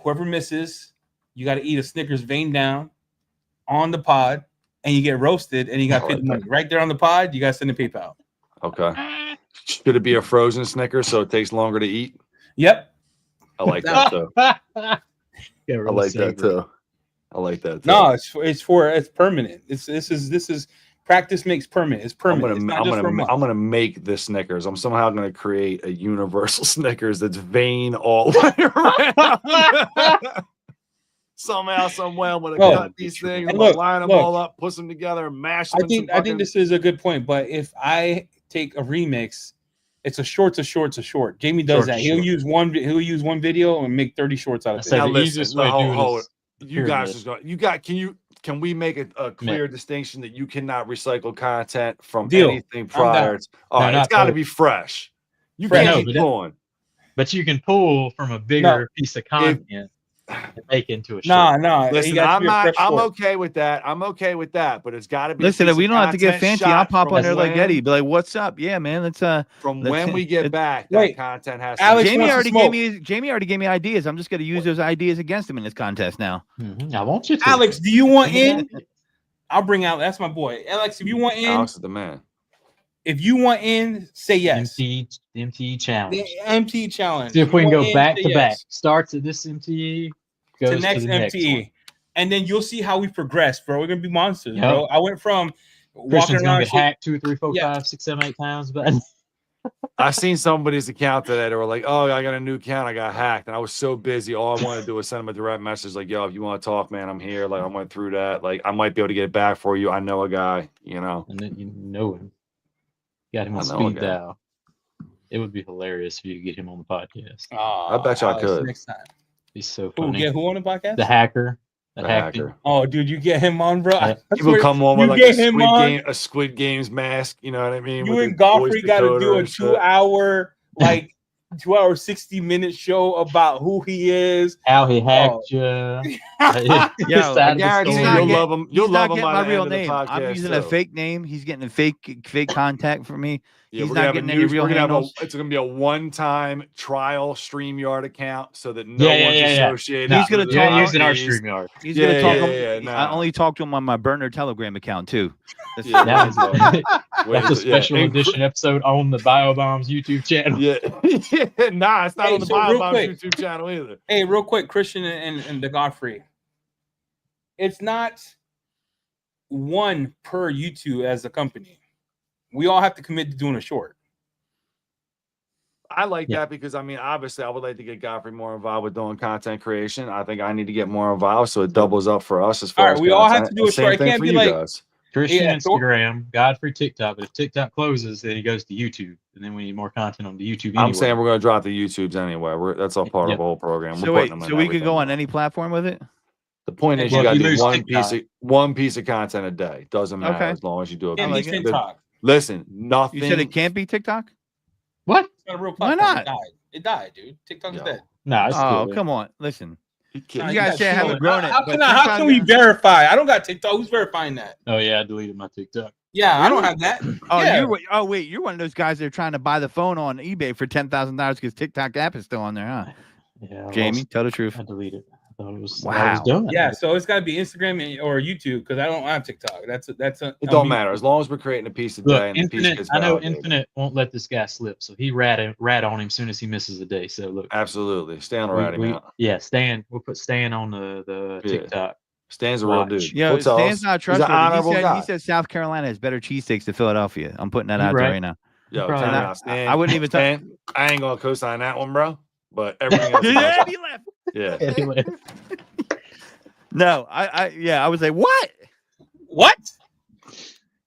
Whoever misses, you got to eat a Snickers vein down on the pod, and you get roasted, and you got to pay the money right there on the pod. You got to send a PayPal. Okay. Should it be a frozen Snickers so it takes longer to eat? Yep. I like that too. I like that too. No, it's permanent. This is practice makes permanent. It's permanent. I'm gonna make the Snickers. I'm somehow gonna create a universal Snickers that's vein all the way around. Somehow, somewhere, I'm gonna cut these things, line them all up, put them together, and mash them. I think this is a good point. But if I take a remix, it's a short. Jamie does that. He'll use one video and make 30 shorts out of it. Now listen, hold. You guys just go. Can we make a clear distinction that you cannot recycle content from anything prior? All right, it's got to be fresh. You can't keep going. But you can pull from a bigger piece of content. and make it into a Nah, shirt. nah. Listen, I'm okay with that. I'm okay with that, but it's got to be. Listen, if we don't have to get fancy, I'll pop on there like Eddie. Be like, "What's up? Yeah, man. Let's from when we get back, wait, that content has. Alex to Jamie already gave me ideas. I'm just going to use those ideas against him in this contest now. Mm-hmm. I want you to. Alex, do you want in? I'll bring out. That's my boy, Alex. If you want in, Alex is the man. If you want in, say yes. MTE challenge. The MTE challenge. See if we can go back to back. Starts at this MTE, goes to next the MTE, next and then you'll see how we progress, bro. We're gonna be monsters, bro. I went from Christian's gonna get hacked 2, 3, 4, 5, 6, 7, 8 times, but I seen somebody's account today. They were like, "Oh, I got a new account. I got hacked," and I was so busy. All I wanted to do was send them a direct message, like, "Yo, if you want to talk, man, I'm here." Like, I went through that. Like, I might be able to get it back for you. I know a guy, you know. And then you know him. Got him on speed dial. It would be hilarious if you could get him on the podcast. I bet you I could. Next time. He's so funny. Get who on the podcast? The hacker. The hacker. Oh, dude, you get him on, bro. People come on with like a Squid Games mask. You know what I mean? You and Godfrey got to do a 2-hour, 60-minute show about who he is, how he hacked you. Yeah, you'll love him. You'll love him. My real name. I'm using a fake name. He's getting a fake contact for me. Yeah, he's not getting any real handles. It's going to be a one-time trial StreamYard account so that no one's associated. He's going to talk using our StreamYard. He's going to talk. I only talk to him on my burner Telegram account too. That's a special edition episode on the BioBombs YouTube channel. Nah, it's not on the BioBombs YouTube channel either. Hey, real quick, Christian and the Godfrey. It's not one per YouTube as a company. We all have to commit to doing a short. I like that because, I mean, obviously, I would like to get Godfrey more involved with doing content creation. I think I need to get more involved so it doubles up for us as far as we all have to do a short. It can't be like Christian Instagram, Godfrey TikTok. But if TikTok closes, then he goes to YouTube, and then we need more content on the YouTube. I'm saying we're going to drop the YouTubes anyway. That's all part of the whole program. So we could go on any platform with it. The point is, you got to do one piece of content a day. Doesn't matter as long as you do it. Listen, nothing. You said it can't be TikTok? What? It's not a real platform. Why not? It died, dude. TikTok's dead. Nah, come on. Listen. You guys say I haven't grown it. How can we verify? I don't got TikTok. Who's verifying that? Oh, yeah, I deleted my TikTok. Yeah, I don't have that. Wait, you're one of those guys that are trying to buy the phone on eBay for $10,000 because TikTok app is still on there, huh? Yeah. Jamie, tell the truth. I deleted it. It was done. Yeah, so it's got to be Instagram or YouTube because I don't have TikTok. It don't matter as long as we're creating a piece a day. I know Infinite won't let this guy slip, so he rat on him as soon as he misses a day. So look, absolutely, Stan will rat him out. Yeah, Stan. We'll put Stan on the TikTok. Stan's a real dude. Yeah, Stan's not trustworthy. He said South Carolina has better cheesesteaks than Philadelphia. I'm putting that out there right now. Yo, I wouldn't even. I ain't gonna co-sign that one, bro. But everything else. He left. Yeah. He left. No, I was like, what?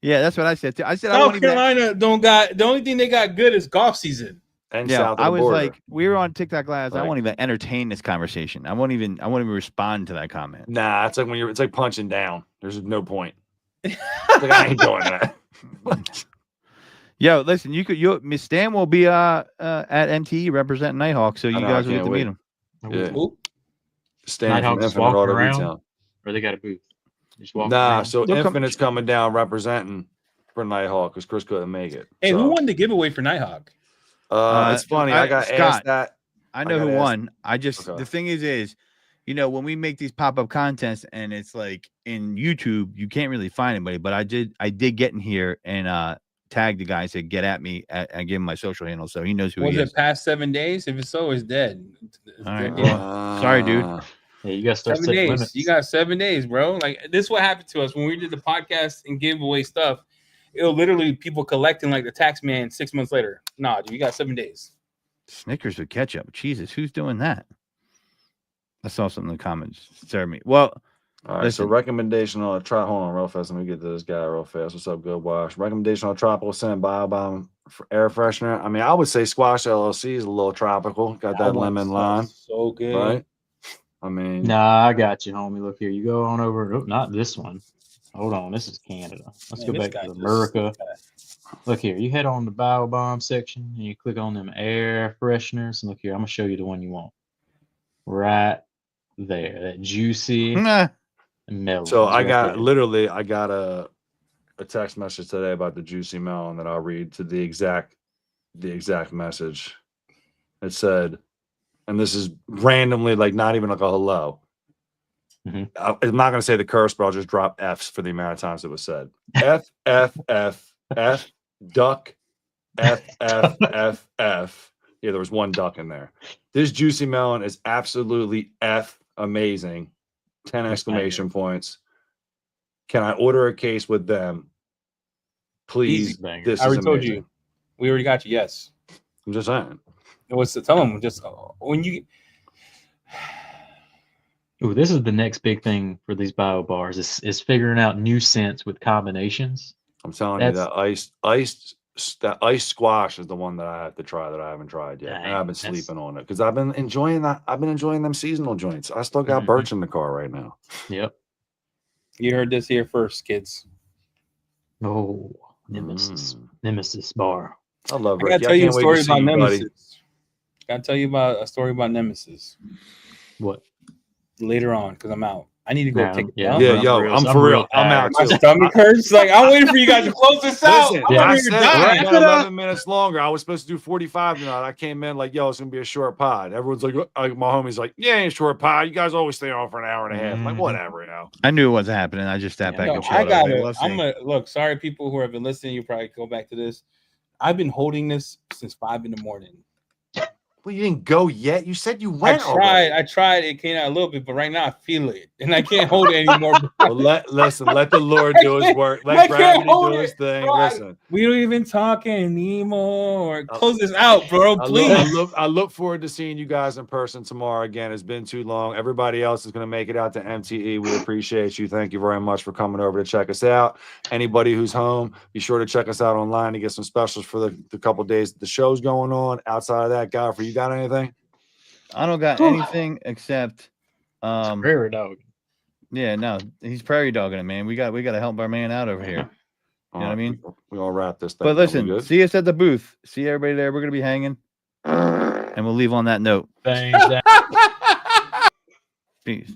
Yeah, that's what I said too. I said South Carolina don't got the only thing they got good is golf season. And south of the border. Like, we were on TikTok Live. I won't even entertain this conversation. I won't even respond to that comment. Nah, it's like it's like punching down. There's no point. Like, I ain't doing that. Yo, listen, Miss Stan will be at MTE representing Nighthawk, so you guys will get to meet him. Yeah. Stan from Infinite Auto Retail. Or they got a booth. So Infinite's coming down representing for Nighthawk because Chris couldn't make it. Hey, who won the giveaway for Nighthawk? It's funny. I got asked that. I know who won. The thing is, when we make these pop-up contests and it's like in YouTube, you can't really find anybody. But I did get in here and tag the guy and said, "Get at me," and give him my social handle, so he knows who he is. Was it past 7 days? If it's so, it's dead. All right. Well, sorry, dude. Yeah, you got 7 days. Limits. You got 7 days, bro. Like, this is what happened to us when we did the podcast and gave away stuff. It'll literally people collecting like the tax man 6 months later. Nah, dude, you got 7 days. Snickers with ketchup. Jesus, who's doing that? I saw something in the comments. Serve me. Well, all right. So recommendation on a try. Hold on, real fast. Let me get to this guy real fast. What's up, Good Wash? Recommendation on a tropical scent BioBomb for air freshener. I mean, I would say Squash LLC is a little tropical. Got that lemon lime. So good, right? I mean, nah, I got you, homie. Look here. You go on over. Oh, not this one. Hold on. This is Canada. Let's go back to America. Look here. You head on the BioBomb section and you click on them air fresheners. And look here. I'm gonna show you the one you want. Right there. That juicy melon. So I got a text message today about the juicy melon that I'll read to the exact message. It said, and this is randomly, like not even like a hello. I'm not going to say the curse, but I'll just drop F's for the amount of times it was said. F, F, F, F, duck, F, F, F, F. Yeah, there was one duck in there. This juicy melon is absolutely F amazing. 10 exclamation points. Can I order a case with them? Please. This I already is told amazing. you. We already got you. Yes. I'm just saying. It was to tell them just when you. Ooh, this is the next big thing for these bio bars is figuring out new scents with combinations. I'm telling you that ice squash is the one that I have to try that I haven't tried yet. Dang, and I've been sleeping on it because I've been enjoying that. I've been enjoying them seasonal joints. I still got Birch in the car right now. Yep. You heard this here first, kids. Oh, Nemesis bar. I love I Rick. gotta tell you a story about you, Nemesis. Gotta tell you about a story about Nemesis. What? Later on, because I'm out. I need to go take a dump. Yeah, yo, I'm for real. I'm out My too. stomach hurts. Like I'm waiting for you guys to close this out. Listen, I'm I over said here I dying. got 11 minutes longer. I was supposed to do 45 tonight. I came in like, yo, it's gonna be a short pod. Everyone's like my homie's like, yeah, ain't a short pod. You guys always stay on for an hour and a half. I'm like, whatever, you know. I knew it wasn't happening. I just stepped back and chilled. I gotta. I'm gonna look. Sorry, people who have been listening. You probably go back to this. I've been holding this since 5 in the morning. Well, you didn't go yet. You said you went. I tried. It came out a little bit, but right now I feel it, and I can't hold it anymore. Well, let the Lord do His work. Let gravity do His thing. Bro, listen, we don't even talk anymore. Close this out, bro. Please. I look forward to seeing you guys in person tomorrow. Again, it's been too long. Everybody else is going to make it out to MTE. We appreciate you. Thank you very much for coming over to check us out. Anybody who's home, be sure to check us out online to get some specials for the couple days the show's going on. Outside of that, Godfrey, you got anything? I don't got anything except prairie dog. Yeah, no, he's prairie dogging it, man. We got to help our man out over here. You know what I mean? We all wrap this thing. But listen, see us at the booth. See everybody there. We're gonna be hanging, and we'll leave on that note. Thanks. Peace.